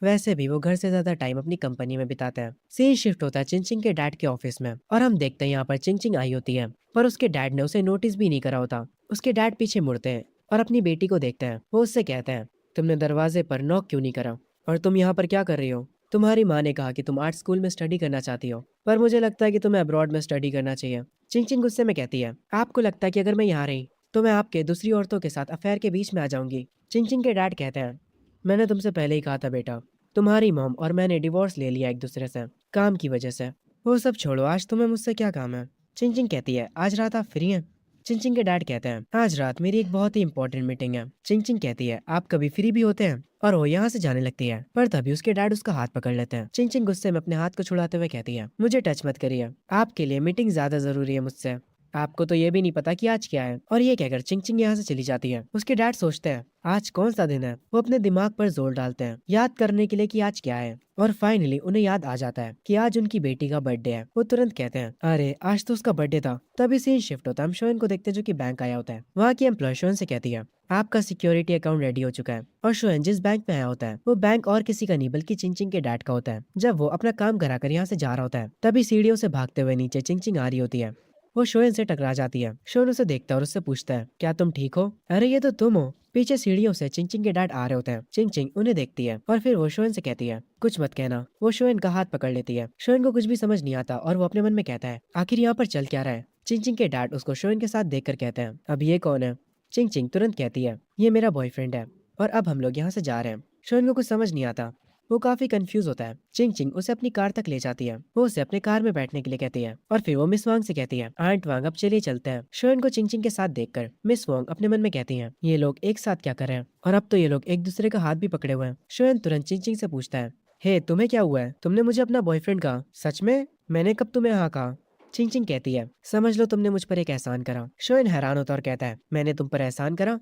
वैसे भी वो घर से ज्यादा टाइम अपनी कंपनी में बिताता है। सीन शिफ्ट होता है चिंग चिंग के डैड के ऑफिस में और हम देखते हैं यहाँ पर चिंग चिंग आई होती है, पर उसके डैड ने उसे नोटिस भी नहीं करा होता। उसके डैड पीछे मुड़ते हैं और अपनी बेटी को देखते हैं। वो उससे कहते हैं, तुमने दरवाजे पर नॉक क्यों नहीं करा, और तुम यहाँ पर क्या कर रही हो? तुम्हारी माँ ने कहा कि तुम आर्ट स्कूल में स्टडी करना चाहती हो, पर मुझे लगता है कि तुम्हें अब्रॉड में स्टडी करना चाहिए। चिंग चिंग गुस्से में कहती है, आपको लगता है कि अगर मैं यहाँ रही तो मैं आपके दूसरी औरतों के साथ अफेयर के बीच में आ जाऊंगी। चिंग चिंग के डैड कहते हैं, मैंने तुमसे पहले ही कहा था बेटा, तुम्हारी मॉम और मैंने डिवोर्स ले लिया एक दूसरे से, काम की वजह से। वो सब छोड़ो, आज तुम्हें मुझसे क्या काम है? चिंग चिंग कहती है, आज रात आप फ्री हैं? चिंग चिंग के डैड कहते हैं, आज रात मेरी एक बहुत ही इंपॉर्टेंट मीटिंग है। चिंग चिंग कहती है, आप कभी फ्री भी होते हैं? और वो यहाँ से जाने लगती है, पर तभी उसके डैड उसका हाथ पकड़ लेते हैं। चिंग चिंग गुस्से में अपने हाथ को छुड़ाते हुए कहती है, मुझे टच मत करिए, आपके लिए मीटिंग ज्यादा जरूरी है मुझसे। आपको तो ये भी नहीं पता कि आज क्या है। और ये कहकर चिंग चिंग यहाँ से चली जाती है। उसके डैड सोचते हैं, आज कौन सा दिन है? वो अपने दिमाग पर जोर डालते हैं याद करने के लिए कि आज क्या है। और फाइनली उन्हें याद आ जाता है कि आज उनकी बेटी का बर्थडे है। वो तुरंत कहते हैं, अरे आज तो उसका बर्थडे था। तभी सीन शिफ्ट होता है, हम शोएन को देखते हैं जो कि बैंक आया होता है। वहाँ की एम्प्लॉय शोएन से कहती है, आपका सिक्योरिटी अकाउंट रेडी हो चुका है। और शोएन जिस बैंक में आया होता है वो बैंक और किसी का नहीं बल्कि चिंग चिंग के डैड का होता है। जब वो अपना काम कराकर यहाँ से जा रहा होता है तभी सीढ़ियों से भागते हुए नीचे चिंग चिंग आ रही होती है। वो शोएन से टकरा जाती है। शोएन उसे देखता है और उससे पूछता है, क्या तुम ठीक हो? अरे ये तो तुम हो। पीछे सीढ़ियों से चिंग चिंग के डैड आ रहे होते हैं। चिंग चिंग उन्हें देखती है और फिर वो शोएन से कहती है, कुछ मत कहना। वो शोएन का हाथ पकड़ लेती है। शोएन को कुछ भी समझ नहीं आता और वो अपने मन में कहता है, आखिर यहाँ पर चल क्या रहा है? चिंग चिंग के डैड उसको शोएन के साथ देखकर कहते हैं, अब ये कौन है? चिंग चिंग तुरंत कहती है, ये मेरा बॉयफ्रेंड है और अब हम लोग यहाँ से जा रहे हैं। शोएन को कुछ समझ नहीं आता, वो काफी कंफ्यूज होता है। चिंग चिंग उसे अपनी कार तक ले जाती है। वो उसे अपने कार में बैठने के लिए कहती है और फिर वो मिस वांग से कहती है, आंट वांग अब चलिए चलते हैं। शोएन को चिंग चिंग के साथ देखकर मिस वांग अपने मन में कहती हैं, ये लोग एक साथ क्या कर रहे हैं? और अब तो ये लोग एक दूसरे का हाथ भी पकड़े हुए हैं। शोएन तुरंत चिंग चिंग से पूछता है, हे तुम्हें क्या हुआ है? तुमने मुझे अपना बॉयफ्रेंड कहा? सच में? मैंने कब तुम्हें हाँ कहा? चिंग चिंग कहती है, समझ लो तुमने मुझ पर एक एहसान करा। शोएन हैरान होता और कहता है, मैंने तुम पर एहसान करा?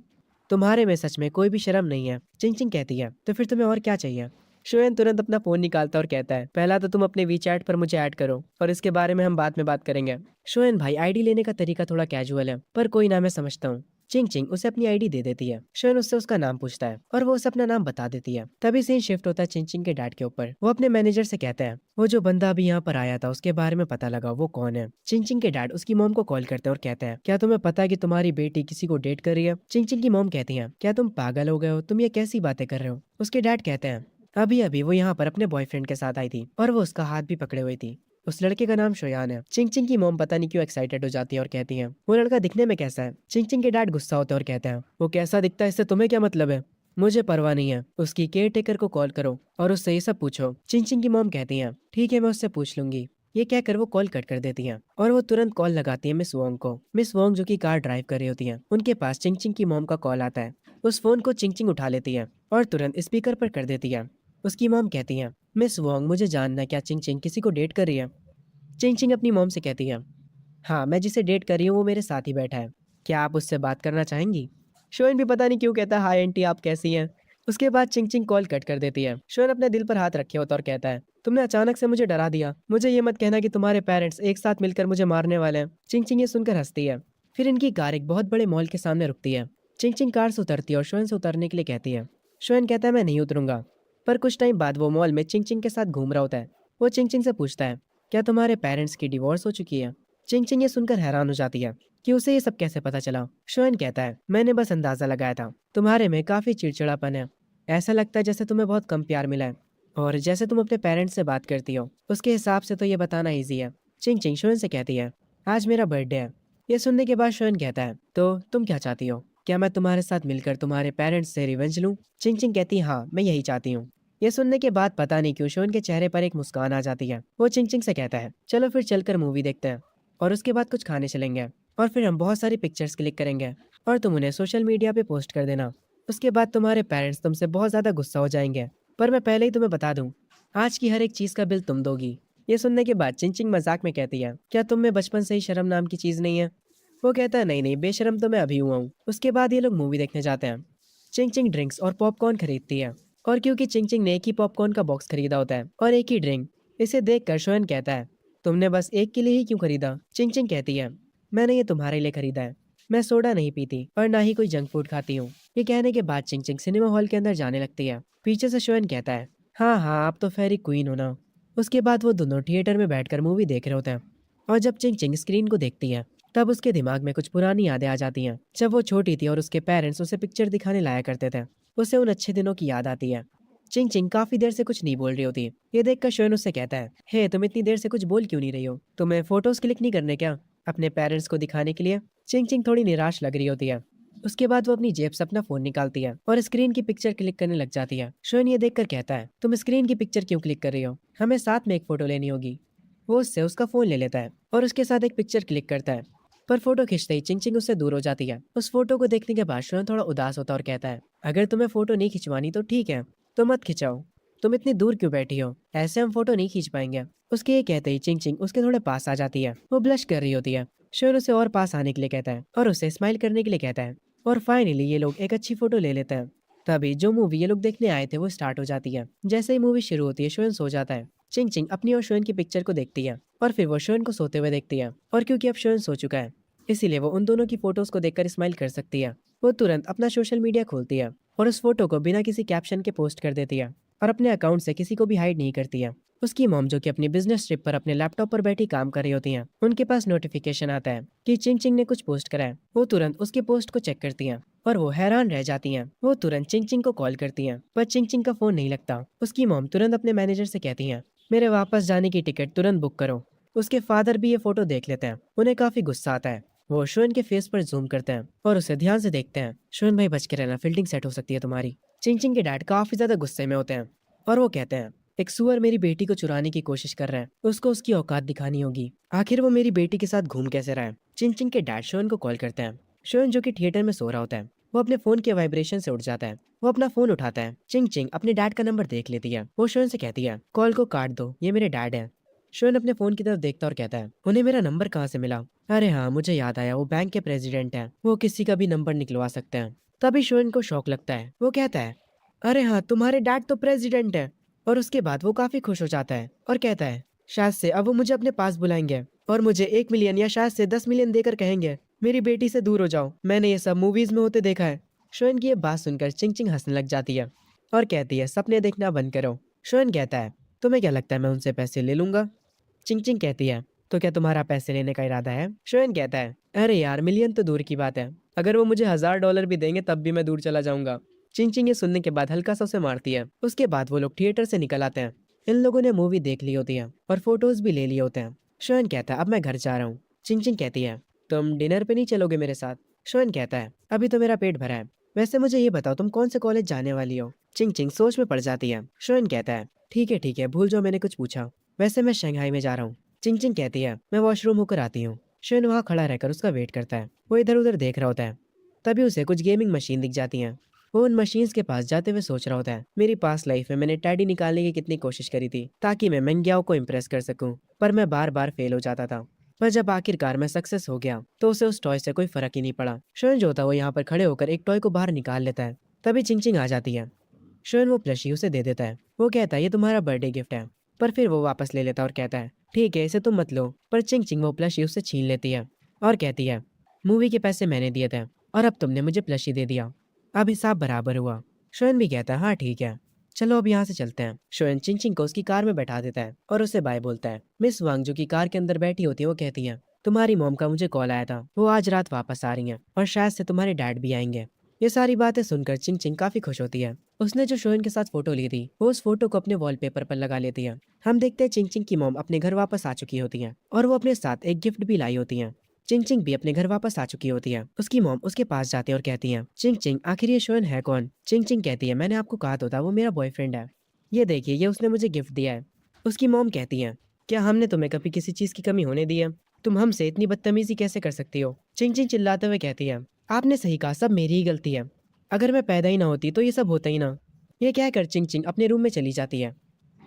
तुम्हारे में सच में कोई भी शर्म नहीं है। चिंग चिंग कहती है, तो फिर तुम्हें और क्या चाहिए? शोएन तुरंत अपना फोन निकालता और कहता है, पहला तो तुम अपने वीचैट पर मुझे ऐड करो और इसके बारे में हम बाद में बात करेंगे। शोएन भाई, आईडी लेने का तरीका थोड़ा कैजुअल है, पर कोई ना, मैं समझता हूँ। चिंग चिंग उसे अपनी आईडी दे देती है। शोएन उससे उसका नाम पूछता है और वो उसे अपना नाम बता देती है। तभी सीन शिफ्ट होता है चिंग चिंग के डैड के ऊपर। वो अपने मैनेजर से कहते हैं, वो जो बंदा अभी यहाँ पर आया था उसके बारे में पता लगा, वो कौन है? चिंग चिंग के डैड उसकी मॉम को कॉल करते हैं और कहते हैं, क्या तुम्हें पता है कि तुम्हारी बेटी किसी को डेट कर रही है? चिंग चिंग की मॉम कहती है, क्या तुम पागल हो गए हो? तुम ये कैसी बातें कर रहे हो? उसके डैड कहते हैं, अभी अभी वो यहाँ पर अपने बॉयफ्रेंड के साथ आई थी और वो उसका हाथ भी पकड़े हुई थी। उस लड़के का नाम शोयान है। चिंग चिंग की मॉम पता नहीं क्यों एक्साइटेड हो जाती है और कहती है, वो लड़का दिखने में कैसा है? चिंग चिंग के डैड गुस्सा होते हैं और कहते हैं, वो कैसा दिखता है इससे तुम्हें क्या मतलब है? मुझे परवाह नहीं है, उसकी केयर टेकर को कॉल करो और उससे ये सब पूछो। चिंग चिंग की मॉम कहती है, ठीक है मैं उससे पूछ लूंगी। ये कहकर वो कॉल कट कर देती हैं और वो तुरंत कॉल लगाती है मिस वोंग को। मिस वोंग जो कि कार ड्राइव कर रही होती है, उनके पास चिंग चिंग की मॉम का कॉल आता है। उस फोन को चिंग चिंग उठा लेती है और तुरंत स्पीकर पर कर देती है। उसकी मॉम कहती है, मिस वोंग मुझे जानना है क्या चिंग चिंग किसी को डेट कर रही है? चिंग चिंग अपनी मॉम से कहती है, हाँ मैं जिसे डेट कर रही हूँ वो मेरे साथ ही बैठा है, क्या आप उससे बात करना चाहेंगी? शोएन भी पता नहीं क्यों कहता है, हाय आंटी आप कैसी हैं? उसके बाद चिंग चिंग कॉल कट कर देती है। शोएन अपने दिल पर हाथ रखे होता और कहता है, तुमने अचानक से मुझे डरा दिया। मुझे ये मत कहना कि तुम्हारे पेरेंट्स एक साथ मिलकर मुझे मारने वाले हैं। चिंग चिंग ये सुनकर हंसती है। फिर इनकी कार एक बहुत बड़े मॉल के सामने रुकती है। चिंग चिंग कार से उतरती है और शोएन से उतरने के लिए कहती है। शोएन कहता है, मैं नहीं उतरूंगा। पर कुछ टाइम बाद वो मॉल में चिंग चिंग के साथ घूम रहा होता है। वो चिंग चिंग से पूछता है, क्या तुम्हारे पेरेंट्स की डिवोर्स हो चुकी है? चिंग चिंग ये सुनकर हैरान हो जाती है कि उसे ये सब कैसे पता चला। शोएन कहता है, मैंने बस अंदाजा लगाया था, तुम्हारे में काफी चिड़चिड़ापन है। ऐसा लगता है जैसे तुम्हें बहुत कम प्यार मिला है और जैसे तुम अपने पेरेंट्स से बात करती हो उसके हिसाब से तो ये बताना ईजी है। चिंग चिंग शोएन से कहती है, आज मेरा बर्थडे है। ये सुनने के बाद शोएन कहता है, तो तुम क्या चाहती हो? क्या मैं तुम्हारे साथ मिलकर तुम्हारे पेरेंट्स से रिवेंज लूं? चिंग चिंग कहती है, हाँ मैं यही चाहती हूँ। ये सुनने के बाद पता नहीं क्यों शोएन के चेहरे पर एक मुस्कान आ जाती है। वो चिंग चिंग से कहता है, चलो फिर चलकर मूवी देखते हैं और उसके बाद कुछ खाने चलेंगे और फिर हम बहुत सारी पिक्चर्स क्लिक करेंगे और तुम उन्हें सोशल मीडिया पे पोस्ट कर देना। उसके बाद तुम्हारे पेरेंट्स तुमसे बहुत ज़्यादा गुस्सा हो जाएंगे, पर मैं पहले ही तुम्हें बता दूं, आज की हर एक चीज़ का बिल तुम दोगी। ये सुनने के बाद चिंग चिंग मजाक में कहती है, क्या तुम में बचपन से ही शर्म नाम की चीज़ नहीं है? वो कहता है, नहीं नहीं बेशर्म तो मैं अभी हुआ हूँ। उसके बाद ये लोग मूवी देखने जाते हैं। चिंग चिंग ड्रिंक्स और पॉपकॉर्न खरीदती है और क्योंकि चिंग चिंग ने एक ही पॉपकॉर्न का बॉक्स खरीदा होता है और एक ही ड्रिंक, इसे देखकर शोएन कहता है, तुमने बस एक के लिए ही क्यों खरीदा? चिंग चिंग कहती है, मैंने ये तुम्हारे लिए खरीदा है। मैं सोडा नहीं पीती और ना ही कोई जंक फूड खाती हूँ। ये कहने के बाद चिंग चिंग सिनेमा हॉल के अंदर जाने लगती है। पीछे से शोएन कहता है, हाँ हाँ आप तो फेरी क्वीन हो ना। उसके बाद वो दोनों थिएटर में बैठकर मूवी देख रहे होते हैं और जब चिंग चिंग स्क्रीन को देखती है तब उसके दिमाग में कुछ पुरानी यादें आ जाती हैं। जब वो छोटी थी और उसके पेरेंट्स उसे पिक्चर दिखाने लाया करते थे, उसे उन अच्छे दिनों की याद आती है। चिंग चिंग काफी देर से कुछ नहीं बोल रही होती। ये देखकर शोएन उससे कहता है, हे तुम इतनी देर से कुछ बोल क्यों नहीं रही हो? तुम्हें फोटोज क्लिक नहीं करने क्या? अपने पेरेंट्स को दिखाने के लिए चिंग चिंग थोड़ी निराश लग रही होती है। उसके बाद वो अपनी जेब से अपना फोन निकालती है और स्क्रीन की पिक्चर क्लिक करने लग जाती है। शोन ये देखकर कहता है, तुम स्क्रीन की पिक्चर क्यों क्लिक कर रही हो, हमें साथ में एक फोटो लेनी होगी। वो उससे उसका फोन ले लेता है और उसके साथ एक पिक्चर क्लिक करता है। पर फोटो खींचते ही चिंग चिंग उससे दूर हो जाती है। उस फोटो को देखने के बाद शोन थोड़ा उदास होता है और कहता है, अगर तुम्हें फोटो नहीं खिंचवानी तो ठीक है, तो मत खिंचाओ। तुम इतनी दूर क्यों बैठी हो, ऐसे हम फोटो नहीं खींच पाएंगे। उसके ये कहते ही चिंग चिंग उसके थोड़े पास आ जाती है। वो ब्लश कर रही होती है। शोन उसे और पास आने के लिए कहता है और उसे स्माइल करने के लिए कहता है। और फाइनली ये लोग एक अच्छी फोटो ले लेते हैं। तभी जो मूवी ये लोग देखने आए थे वो स्टार्ट हो जाती है। जैसे ही मूवी शुरू होती है शोन सो जाता है। चिंग चिंग अपनी और शोन की पिक्चर को देखती है और फिर वो शोन को सोते हुए देखती है। और क्योंकि अब शोन सो चुका है इसीलिए वो उन दोनों की फोटोज को देखकर स्माइल कर सकती है। वो तुरंत अपना सोशल मीडिया खोलती है और उस फोटो को बिना किसी कैप्शन के पोस्ट कर देती है और अपने अकाउंट से किसी को भी हाइड नहीं करती है। उसकी मॉम जो कि अपनी बिजनेस ट्रिप पर अपने लैपटॉप पर बैठी काम कर रही होती हैं, उनके पास नोटिफिकेशन आता है कि चिंग चिंग ने कुछ पोस्ट करा है। वो तुरंत उसके पोस्ट को चेक करती हैं और वो हैरान रह जाती हैं। वो तुरंत चिंग चिंग को कॉल करती हैं पर चिंग चिंग का फोन नहीं लगता। उसकी मॉम तुरंत अपने मैनेजर से कहती हैं, मेरे वापस जाने की टिकट तुरंत बुक करो। उसके फादर भी ये फोटो देख लेते हैं। उन्हें काफी गुस्सा आता है। वो शोन के फेस पर जूम करते हैं और उसे ध्यान से देखते हैं। शोन भाई बच के रहना, फील्डिंग सेट हो सकती है तुम्हारी। चिंग चिंग के डैड काफी ज्यादा गुस्से में होते हैं और वो कहते हैं, एक सुअर मेरी बेटी को चुराने की कोशिश कर रहा है, उसको उसकी औकात दिखानी होगी। आखिर वो मेरी बेटी के साथ घूम कैसे रहा है। चिंग चिंग के डैड शोन को कॉल करते हैं। शोन जो कि थिएटर में सो रहा होता है वो अपने फोन के वाइब्रेशन से उठ जाता है। वो अपना फोन उठाता है। चिंग चिंग अपने डैड का नंबर देख लेती है। वो शोन से कहती है, कॉल को काट दो, ये मेरे डैड है। शोन अपने फोन की तरफ देखता और कहता है, उन्हें मेरा नंबर कहाँ से मिला। अरे हाँ, मुझे याद आया, वो बैंक के प्रेसिडेंट है, वो किसी का भी नंबर निकलवा सकते हैं। तभी शोन को शौक लगता है। वो कहता है, अरे हाँ, तुम्हारे डैड तो प्रेसिडेंट है। और उसके बाद वो काफी खुश हो जाता है और कहता है, शायद से अब वो मुझे अपने पास बुलाएंगे और मुझे 1 मिलियन या शायद से 10 मिलियन देकर कहेंगे, मेरी बेटी से दूर हो जाओ, मैंने ये सब मूवीज में होते देखा है। शोन की ये बात सुनकर चिंग चिंग हंसने लग जाती है और कहती है, सपने देखना बंद करो। शोन कहता है, तुम्हें क्या लगता है मैं उनसे पैसे ले लूंगा। चिंग चिंग कहती है, तो क्या तुम्हारा पैसे लेने का इरादा है। शोन कहता है, अरे यार, मिलियन तो दूर की बात है, अगर वो मुझे $1000 भी देंगे तब भी मैं दूर चला जाऊंगा। चिंग चिंग ये सुनने के बाद हल्का सा उसे मारती है। उसके बाद वो लोग थिएटर से निकल आते हैं। इन लोगों ने मूवी देख ली होती है और फोटोज भी ले लिए होते हैं। शोन कहता है, अब मैं घर जा रहा हूँ। चिंग चिंग कहती है, तुम डिनर पे नहीं चलोगे मेरे साथ। शोन कहता है, अभी तो मेरा पेट भरा है, वैसे मुझे ये बताओ तुम कौन से कॉलेज जाने वाली हो। चिंग चिंग सोच में पड़ जाती है। शोन कहता है, ठीक है, भूल जाओ मैंने कुछ पूछा, वैसे मैं शंघाई में जा रहा हूँ। चिंग चिंग कहती है, मैं वॉशरूम होकर आती हूँ। शोन वहाँ खड़ा रहकर उसका वेट करता है। वो इधर उधर देख रहा होता है। तभी उसे कुछ गेमिंग मशीन दिख जाती हैं। वो उन मशीन्स के पास जाते हुए सोच रहा होता है, मेरी पास्ट लाइफ में मैंने टैडी निकालने की कितनी कोशिश करी थी ताकि मैं मंग्याओ को इम्प्रेस कर सकूं, पर मैं बार बार फेल हो जाता था। पर जब आखिरकार मैं सक्सेस हो गया तो उसे उस टॉय से कोई फर्क ही नहीं पड़ा। शोन जो था वो यहाँ पर खड़े होकर एक टॉय को बाहर निकाल लेता है। तभी चिंग चिंग आ जाती है। शोन वो प्लशी उसे दे देता है। वो कहता है, ये तुम्हारा बर्थडे गिफ्ट है। पर फिर वो वापस ले लेता है और कहता है, ठीक है, इसे तुम मत लो। पर चिंग चिंग वो प्लशी उससे छीन लेती है और कहती है, मूवी के पैसे मैंने दिए थे और अब तुमने मुझे प्लशी दे दिया, अब हिसाब बराबर हुआ। शोएन भी कहता है, हाँ ठीक है, चलो अब यहाँ से चलते हैं। शोएन चिंग चिंग को उसकी कार में बैठा देता है और उसे बाय बोलता है। मिस वांग जो कि कार के अंदर बैठी होती है वो कहती है, तुम्हारी मॉम का मुझे कॉल आया था, वो आज रात वापस आ रही हैं और शायद से तुम्हारे डैड भी आएंगे। ये सारी बातें सुनकर चिंग चिंग काफी खुश होती है। उसने जो शोएन के साथ फोटो ली थी वो उस फोटो को अपने वॉलपेपर पर लगा लेती है। हम देखते हैं चिंग चिंग की मॉम अपने घर वापस आ चुकी होती है और वो अपने साथ एक गिफ्ट भी लाई होती है। चिंग चिंग भी अपने घर वापस आ चुकी होती है। उसकी मॉम उसके पास जाती है और कहती है, चिंग चिंग आखिर ये शोएन है कौन। चिंग चिंग कहती है, मैंने आपको कहा तो था वो मेरा बॉयफ्रेंड है, ये देखिए ये उसने मुझे गिफ्ट दिया है। उसकी मॉम कहती है, क्या हमने तुम्हें कभी किसी चीज की कमी होने दी है, तुम हमसे इतनी बदतमीजी कैसे कर सकती हो। चिंग चिंग चिल्लाते हुए कहती है, आपने सही कहा, सब मेरी ही गलती है, अगर मैं पैदा ही ना होती तो ये सब होता ही ना। ये कहकर चिंग चिंग अपने रूम में चली जाती है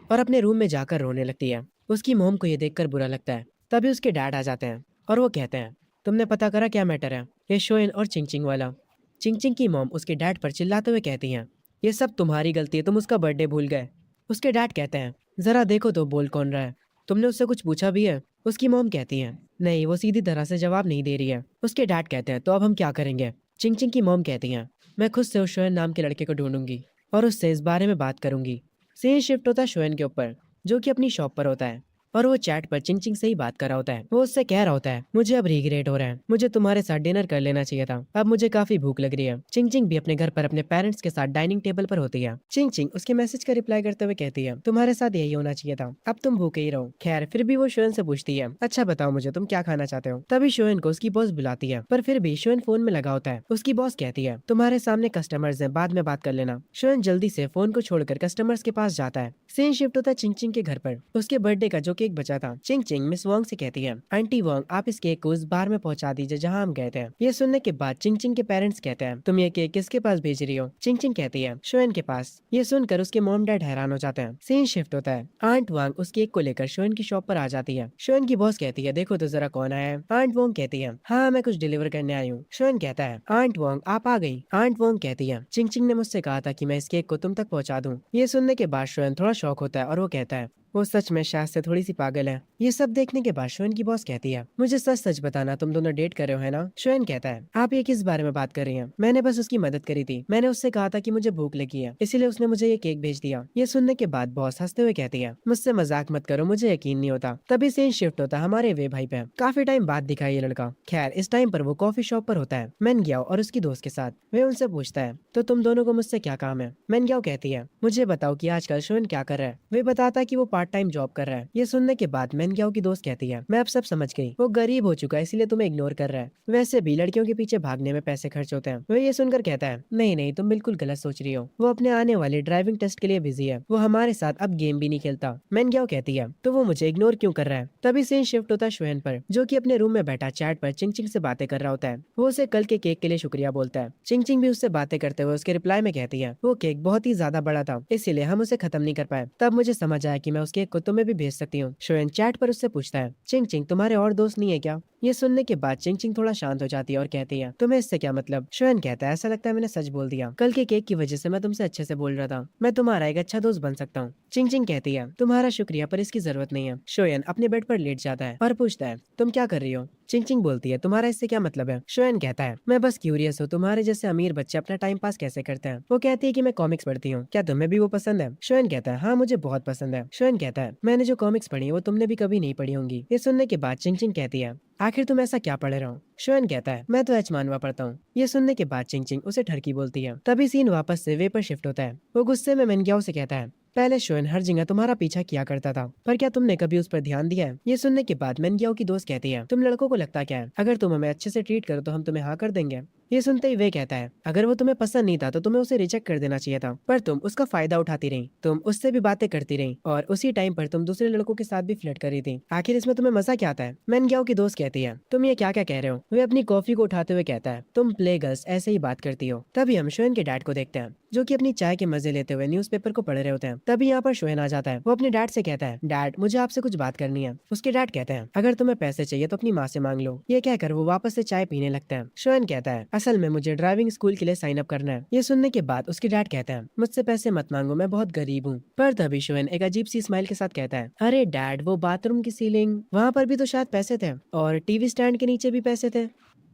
और अपने रूम में जाकर रोने लगती है। उसकी मॉम को ये देखकर बुरा लगता है। तभी उसके डैड आ जाते हैं और वो कहते हैं, तुमने पता करा क्या मैटर है, ये शोएन और चिंग चिंग वाला। चिंग चिंग की मॉम उसके डैड पर चिल्लाते हुए कहती हैं, ये सब तुम्हारी गलती है, तुम उसका बर्थडे भूल गए। उसके डैड कहते हैं, जरा देखो तो बोल कौन रहा है, तुमने उससे कुछ पूछा भी है। उसकी मॉम कहती है, नहीं, वो सीधी तरह से जवाब नहीं दे रही है। उसके डैड कहते हैं, तो अब हम क्या करेंगे। चिंग चिंग की मॉम कहती हैं, मैं खुद से उस शोएन नाम के लड़के को ढूंढूंगी और उससे इस बारे में बात करूंगी। सीन शिफ्ट होता है शोएन के ऊपर जो कि अपनी शॉप पर होता है और वो चैट पर चिंग चिंग से ही बात कर रहा होता है। वो उससे कह रहा होता है, मुझे अब रिग्रेट हो रहा है, मुझे तुम्हारे साथ डिनर कर लेना चाहिए था, अब मुझे काफी भूख लग रही है। चिंग चिंग भी अपने घर पर अपने पेरेंट्स के साथ डाइनिंग टेबल पर होती है। चिंग चिंग उसके मैसेज का रिप्लाई करते हुए कहती है, तुम्हारे साथ यही होना चाहिए था, अब तुम भूखे ही रहो। खैर फिर भी वो शोएन से पूछती है, अच्छा बताओ मुझे तुम क्या खाना चाहते हो। तभी शोएन को उसकी बॉस बुलाती है, पर फिर भी शोएन फोन में लगा होता है। उसकी बॉस कहती है, तुम्हारे सामने कस्टमर्स हैं, बाद में बात कर लेना। शोएन जल्दी से फोन को छोड़कर कस्टमर्स के पास जाता है। सीन शिफ्ट होता है चिंग चिंग के घर पर। उसके बर्थडे का जो केक बचा था। चिंग चिंग मिस वोंग से कहती है, आंटी वोंग आप इस केक को उस बार में पहुंचा दीजिए जहां हम गए थे। ये सुनने के बाद चिंग चिंग के पेरेंट्स कहते हैं, तुम ये केक किसके पास भेज रही हो। चिंग चिंग कहती है, शोएन के पास। ये सुनकर उसके मॉम डैड हैरान हो जाते हैं। सीन शिफ्ट होता है। आंट वांग उस केक को लेकर शोएन की शॉप पर आ जाती है। शोएन की बॉस कहती है, देखो तो जरा कौन आया है। आंट वोंग कहती है, हाँ मैं कुछ डिलीवर करने आई हूँ। शोएन कहता है, आंट वोंग आप आ गई। आंट वोंग कहती है, चिंग चिंग ने मुझसे कहा था कि मैं इस केक को तुम तक पहुंचा दूं। ये सुनने के बाद शोएन थोड़ा शॉक होता है और वो कहता है, वो सच में शायद से थोड़ी सी पागल है। ये सब देखने के बाद शोएन की बॉस कहती है, मुझे सच सच बताना तुम दोनों डेट कर रहे हो है ना। शोएन कहता है, आप ये किस बारे में बात कर रही हैं, मैंने बस उसकी मदद करी थी। मैंने उससे कहा था कि मुझे भूख लगी है, इसीलिए उसने मुझे ये केक भेज दिया। ये सुनने के बाद बॉस हंसते हुए कहती है, मुझसे मजाक मत करो, मुझे यकीन नहीं होता। तभी सीन शिफ्ट होता है हमारे वे भाई पे। काफी टाइम बाद दिखा है ये लड़का। खैर इस टाइम पर वो कॉफी शॉप पर होता है मैन ग्याओ और उसकी दोस्त के साथ। वे उनसे पूछता है, तो तुम दोनों को मुझसे क्या काम है। मैन ग्याओ कहती है, मुझे बताओ कि आजकल शोएन क्या कर रहा है। वे बताता है कि वो पार्ट टाइम जॉब कर रहा है। ये सुनने के बाद मैन ग्याओ की दोस्त कहती है, मैं अब सब समझ गई, वो गरीब हो चुका है इसीलिए तुम्हें इग्नोर कर रहा है। वैसे भी लड़कियों के पीछे भागने में पैसे खर्च होते हैं। वो ये सुनकर कहता है, नहीं नहीं तुम बिल्कुल गलत सोच रही हो, वो अपने आने वाले ड्राइविंग टेस्ट के लिए बिजी है, वो हमारे साथ अब गेम भी नहीं खेलता। मैन ग्याओ कहती है, तो वो मुझे इग्नोर क्यों कर रहा है। तभी सीन शिफ्ट होता है शोएन पर, जो कि अपने रूम में बैठा चैट पर चिंग चिंग से बातें कर रहा होता है। वो उसे कल के केक के लिए शुक्रिया बोलता है। चिंग चिंग भी उससे बातें करते हुए उसके रिप्लाई में कहती है, वो केक बहुत ही ज्यादा बड़ा था इसीलिए हम उसे खत्म नहीं कर पाए। तब मुझे समझ आया कि मैं उस केक को तुम्हें भी भेज सकती हूँ। शोएन चैट पर उससे पूछता है, चिंग चिंग तुम्हारे और दोस्त नहीं है क्या। ये सुनने के बाद चिंग चिंग थोड़ा शांत हो जाती है और कहती है, तुम्हें इससे क्या मतलब। शोएन कहता है, ऐसा लगता है मैंने सच बोल दिया, कल के केक की वजह से मैं तुमसे अच्छे से बोल रहा था, मैं तुम्हारा एक अच्छा दोस्त बन सकता हूँ। चिंग चिंग कहती है, तुम्हारा शुक्रिया पर इसकी जरूरत नहीं है। शोएन अपने बेड पर लेट जाता है और पूछता है, तुम क्या कर रही हो। चिंग चिंग बोलती है, तुम्हारा इससे क्या मतलब है। शोएन कहता है, मैं बस क्यूरियस हूँ तुम्हारे जैसे अमीर बच्चे अपना टाइम पास कैसे करते हैं। वो कहती है कि मैं कॉमिक्स पढ़ती हूँ, क्या तुम्हें भी वो पसंद है। शोएन कहता है, हाँ मुझे बहुत पसंद है। शोएन कहता है, मैंने जो कॉमिक्स पढ़ी है वो तुमने भी कभी नहीं पढ़ी होंगी। ये सुनने के बाद चिंग चिंग कहती है, आखिर तुम ऐसा क्या पढ़ रहे हो। शोएन कहता है, मैं तो एच मानवा पढ़ता हूँ। ये सुनने के बाद चिंग चिंग उसे ठरकी बोलती है। तभी सीन वापस से वे पर शिफ्ट होता है। वो गुस्से में मेनग्याओ से कहता है, पहले शोएन हर जगह तुम्हारा पीछा किया करता था, पर क्या तुमने कभी उस पर ध्यान दिया है। ये सुनने के बाद मेनग्याओ की दोस्त कहती है, तुम लड़कों को लगता क्या है, अगर तुम हमें अच्छे से ट्रीट करो तो हम तुम्हें हाँ कर देंगे। ये सुनते ही वे कहता है, अगर वो तुम्हें पसंद नहीं था तो तुम्हें उसे रिजेक्ट कर देना चाहिए था, पर तुम उसका फायदा उठाती रही, तुम उससे भी बातें करती रही और उसी टाइम पर तुम दूसरे लड़कों के साथ भी फ्लर्ट कर रही थी। आखिर इसमें तुम्हें मजा क्या आता है। मेनग्याओ की दोस्त कहती है, तुम ये क्या क्या कह रहे हो। वे अपनी कॉफी को उठाते हुए कहता है, तुम प्ले गर्ल्स ऐसे ही बात करती हो। तभी हम शोएन के डैड को देखते हैं, जो कि अपनी चाय के मजे लेते हुए न्यूज़पेपर को पढ़ रहे होते हैं। तभी यहाँ पर शोएन आ जाता है। वो अपने डैड से कहता है, डैड मुझे आपसे कुछ बात करनी है। उसके डैड कहते हैं, अगर तुम्हें पैसे चाहिए तो अपनी माँ से मांग लो। ये कहकर वो वापस से चाय पीने लगते हैं। शोएन कहता है, असल में मुझे ड्राइविंग स्कूल के लिए साइन अप करना है। ये सुनने के बाद उसके डैड कहते हैं, मुझसे पैसे मत मांगो, मैं बहुत गरीब हूँ। पर तभी शोएन एक अजीब सी स्माइल के साथ कहता है, अरे डैड वो बाथरूम की सीलिंग वहाँ पर भी तो शायद पैसे थे और टीवी स्टैंड के नीचे भी पैसे थे।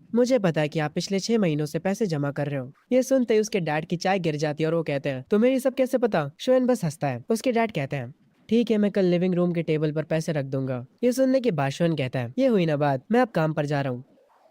मुझे पता है कि आप पिछले 6 महीनों से पैसे जमा कर रहे हो। ये सुनते ही उसके डैड की चाय गिर जाती है और वो कहते हैं, तुम्हें ये सब कैसे पता। शोएन बस हंसता है। उसके डैड कहते हैं, ठीक है मैं कल लिविंग रूम के टेबल पर पैसे रख दूंगा। ये सुनने के बाद शोएन कहता है, ये हुई ना बात, मैं अब काम पर जा रहा हूँ।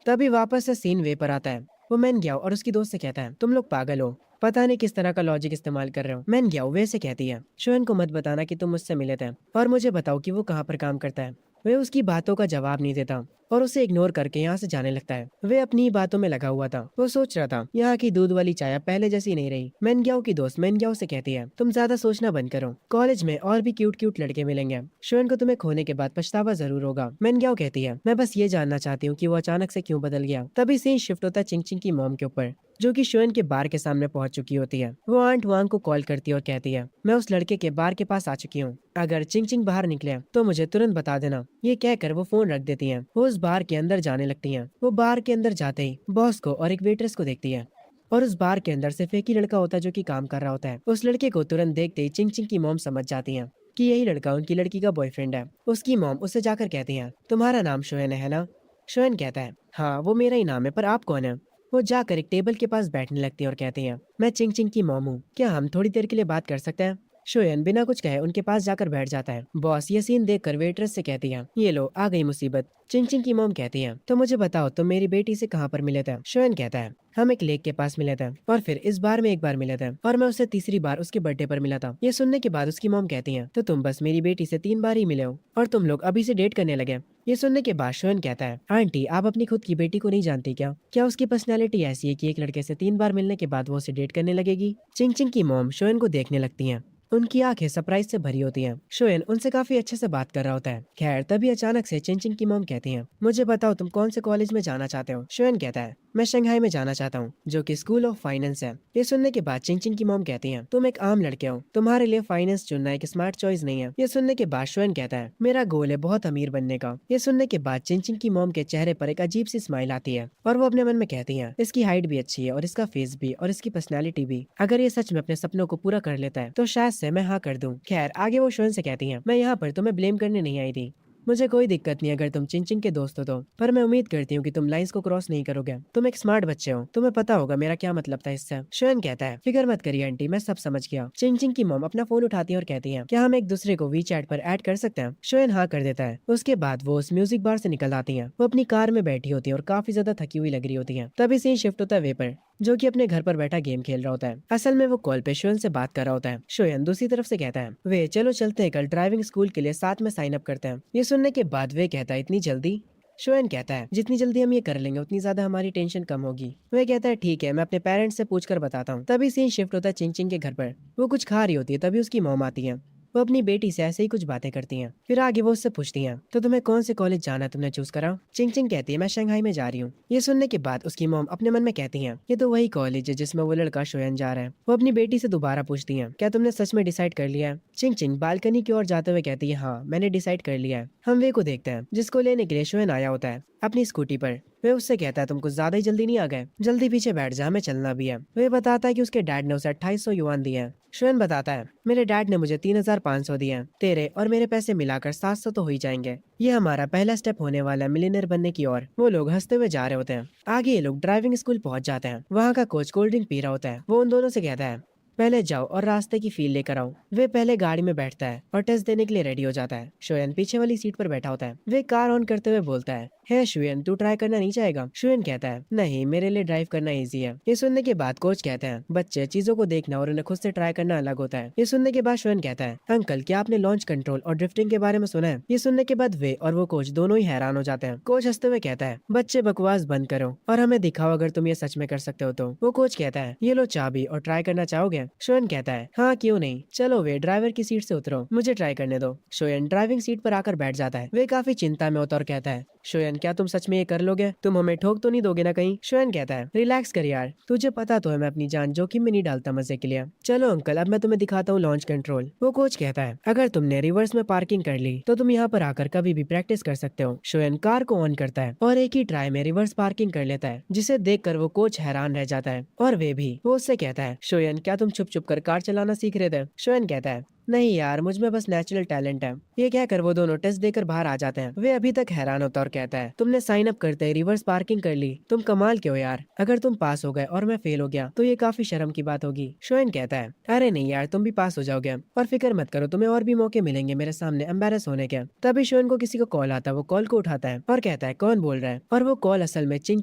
तभी वापस से सीन वे पर आता है। वो मैन ग्याओ और उसकी दोस्त से कहता है, तुम लोग पागल हो, पता नहीं किस तरह का लॉजिक इस्तेमाल कर रहे हो। मैन ग्याओ वे से कहती है, शोएन को मत बताना कि तुम मुझसे मिले थे और मुझे बताओ कि वो कहाँ पर काम करता है। वे उसकी बातों का जवाब नहीं देता और उसे इग्नोर करके यहाँ से जाने लगता है। वे अपनी ही बातों में लगा हुआ था। वो सोच रहा था, यहाँ की दूध वाली चाय अब पहले जैसी नहीं रही। मेनग्याओ की दोस्त मेनग्याओ से कहती है, तुम ज्यादा सोचना बंद करो, कॉलेज में और भी क्यूट क्यूट लड़के मिलेंगे। शोएन को तुम्हें खोने के बाद पछतावा जरूर होगा। मेनग्याओ कहती है, मैं बस ये जानना चाहती हूँ कि वो अचानक से क्यों बदल गया। तभी सीन शिफ्ट होता है चिंग चिंग की मॉम के ऊपर, जो कि शोएन के बार के सामने पहुंच चुकी होती है। वो आंट वांग को कॉल करती है और कहती है, मैं उस लड़के के बार के पास आ चुकी हूँ, अगर चिंग चिंग बाहर निकले तो मुझे तुरंत बता देना। ये कहकर वो फोन रख देती हैं। वो उस बार के अंदर जाने लगती हैं। वो बार के अंदर जाते ही बॉस को और एक वेट्रेस को देखती है और उस बार के अंदर सिर्फ एक ही लड़का होता है जो कि काम कर रहा होता है। उस लड़के को तुरंत देखते ही चिंग चिंग की मॉम समझ जाती है कि यही लड़का उनकी लड़की का बॉयफ्रेंड है। उसकी मॉम उससे जाकर कहती है, तुम्हारा नाम शोएन है ना। शोएन कहता है, हाँ वो मेरा ही नाम है, पर आप कौन है। वो जाकर एक टेबल के पास बैठने लगती है और कहती है, मैं चिंग चिंग की मॉम हूँ, क्या हम थोड़ी देर के लिए बात कर सकते हैं। शोयन बिना कुछ कहे उनके पास जाकर बैठ जाता है। बॉस ये सीन देखकर वेट्रेस से कहती है, ये लो आ गई मुसीबत। चिंग चिंग की मॉम कहती है, तो मुझे बताओ तुम मेरी बेटी से कहाँ पर मिले थे? शोयन कहता है, हम एक लेक के पास मिले थे और फिर इस बार में एक बार मिले थे और मैं उससे तीसरी बार उसके बर्थडे पर मिला था। ये सुनने के बाद उसकी मॉम कहती है, तो तुम बस मेरी बेटी से 3 बार ही मिले हो और तुम लोग अभी से डेट करने लगे? ये सुनने के बाद शोयन कहता है, आंटी आप अपनी खुद की बेटी को नहीं जानती क्या? क्या उसकी पर्सनैलिटी ऐसी है कि एक लड़के से 3 बार मिलने के बाद वो उसे डेट करने लगेगी? चिंग चिंग की मॉम शोयन को देखने लगती है। उनकी आंखें सरप्राइज से भरी होती हैं। शोयन उनसे काफी अच्छे से बात कर रहा होता है। खैर तभी अचानक से चिंग चिंग की मॉम कहती हैं, मुझे बताओ तुम कौन से कॉलेज में जाना चाहते हो? शोयन कहता है, मैं शंघाई में जाना चाहता हूँ, जो कि स्कूल ऑफ फाइनेंस है। ये सुनने के बाद चिंग चिंग की मॉम कहती हैं, तुम एक आम लड़के हो, तुम्हारे लिए फाइनेंस चुनना एक स्मार्ट चॉइस नहीं है। ये सुनने के बाद शोयन कहता है, मेरा गोल है बहुत अमीर बनने का। ये सुनने के बाद चिंग चिंग की मॉम के चेहरे पर एक अजीब सी स्माइल आती है और वो अपने मन में कहती है, इसकी हाइट भी अच्छी है और इसका फेस भी और इसकी पर्सनैलिटी भी। अगर ये सच में अपने सपनों को पूरा कर लेता है तो शायद से मैं हाँ कर दूं। खैर आगे वो शोयन से कहती हैं, मैं यहाँ पर तुम्हें ब्लेम करने नहीं आई थी। मुझे कोई दिक्कत नहीं अगर तुम चिंग चिंग के दोस्त हो तो, पर मैं उम्मीद करती हूँ कि तुम लाइंस को क्रॉस नहीं करोगे। तुम एक स्मार्ट बच्चे हो, तुम्हें पता होगा मेरा क्या मतलब था इससे। शोयन कहता है, फिक्र मत करिए आंटी, मैं सब समझ गया। चिंग चिंग की मॉम अपना फोन उठाती है और कहती है, क्या हम एक दूसरे को वी चैट पर ऐड कर सकते हैं? शोयन हाँ कर देता है। उसके बाद वो उस म्यूजिक बार से निकल आती है। वो अपनी कार में बैठी होती है और काफी ज्यादा थकी हुई लग रही होती है। तभी सीन शिफ्ट होता है वे पर, जो कि अपने घर पर बैठा गेम खेल रहा होता है। असल में वो कॉल पे शोयन से बात कर रहा होता है। शोयन दूसरी तरफ से कहता है, वे चलो चलते हैं, कल ड्राइविंग स्कूल के लिए साथ में साइन अप करते हैं। ये सुनने के बाद वे कहता है, इतनी जल्दी? शोयन कहता है, जितनी जल्दी हम ये कर लेंगे उतनी ज्यादा हमारी टेंशन कम होगी। वे कहता है, ठीक है मैं अपने पेरेंट्स से पूछकर बताता हूँ। तभी सीन शिफ्ट होता है चिंग चिंग के घर पर। वो कुछ खा रही होती है, तभी उसकी मॉम आती है। वो अपनी बेटी से ऐसे ही कुछ बातें करती हैं। फिर आगे वो उससे पूछती हैं, तो तुम्हें कौन से कॉलेज जाना तुमने चूज करा? चिंग चिंग कहती है, मैं शंघाई में जा रही हूँ। ये सुनने के बाद उसकी मॉम अपने मन में कहती हैं, ये तो वही कॉलेज है जिसमें वो लड़का शोयन जा रहा है। वो अपनी बेटी से दोबारा पूछती हैं, क्या तुमने सच में डिसाइड कर लिया है? चिंग चिंग बालकनी की ओर जाते हुए कहती है, हाँ मैंने डिसाइड कर लिया है। हम वे को देखते हैं जिसको लेने के लिए शोयन आया होता है अपनी स्कूटी पर। वे उससे कहता है, तुम कुछ ज्यादा ही जल्दी नहीं आ गए? जल्दी पीछे बैठ जा, हमें चलना भी है। वे बताता है कि उसके डैड ने उसे 2800 युआन दिए हैं। शोयन बताता है, मेरे डैड ने मुझे 3500 दिए हैं। तेरे और मेरे पैसे मिलाकर 700 तो हो ही जाएंगे। ये हमारा पहला स्टेप होने वाला है मिलियनर बनने की ओर। वो लोग हंसते हुए जा रहे होते हैं। आगे ये लोग ड्राइविंग स्कूल पहुंच जाते हैं। वहाँ का कोच कोल्ड ड्रिंक पी रहा होता है। वो उन दोनों से कहता है, पहले जाओ और रास्ते की फील लेकर आओ। वे पहले गाड़ी में बैठता है और टेस्ट देने के लिए रेडी हो जाता है। शोयन पीछे वाली सीट पर बैठा होता है। वे कार ऑन करते हुए बोलता है, हे शोयन तू ट्राई करना नहीं चाहेगा? शोयन कहता है, नहीं मेरे लिए ड्राइव करना इजी है। ये सुनने के बाद कोच कहता है, बच्चे चीजों को देखना और उन्हें खुद से ट्राई करना अलग होता है। ये सुनने के बाद शोयन कहता है, अंकल क्या आपने लॉन्च कंट्रोल और ड्रिफ्टिंग के बारे में सुना है? ये सुनने के बाद वे और वो कोच दोनों ही हैरान हो जाते हैं। कोच हंसते हुए कहता है, बच्चे बकवास बंद करो और हमें दिखाओ अगर तुम ये सच में कर सकते हो तो। वो कोच कहता है, ये लो चाबी और ट्राई करना चाहोगे? शोयन कहता है, हाँ क्यों नहीं, चलो वे ड्राइवर की सीट से उतरो, मुझे ट्राई करने दो। शोयन ड्राइविंग सीट पर आकर बैठ जाता है। वे काफी चिंता में होता और कहता है, शोयन क्या तुम सच में ये कर लोगे? तुम हमें ठोक तो नहीं दोगे ना कहीं? शोयन कहता है, रिलैक्स कर यार, तुझे पता तो है मैं अपनी जान जोखिम में नहीं डालता मजे के लिए। चलो अंकल अब मैं तुम्हें दिखाता हूँ लॉन्च कंट्रोल। वो कोच कहता है, अगर तुमने रिवर्स में पार्किंग कर ली तो तुम यहाँ पर आकर कभी भी प्रैक्टिस कर सकते हो। शोयन कार को ऑन करता है और एक ही ट्राई में रिवर्स पार्किंग कर लेता है, जिसे देखकर वो कोच हैरान रह जाता है और वे भी। वो उससे कहता है, शोयन क्या तुम छुप छुप कर कार चलाना सीख रहे थे? शोयन कहता है, नहीं यार मुझ में बस नेचुरल टैलेंट है। ये कहकर वो दोनों टेस्ट देकर बाहर आ जाते हैं। वे अभी तक हैरान होता और कहता है, तुमने साइन अप करते ही रिवर्स पार्किंग कर ली, तुम कमाल के हो यार। अगर तुम पास हो गए और मैं फेल हो गया तो ये काफी शर्म की बात होगी। शोयन कहता है, अरे नहीं यार तुम भी पास हो जाओगे और फिक्र मत करो, तुम्हें और भी मौके मिलेंगे मेरे सामने एम्बेरस होने के। तभी शोयन को किसी को कॉल आता है। वो कॉल को उठाता है और कहता है, कौन बोल रहा है? और वो कॉल असल में चिंग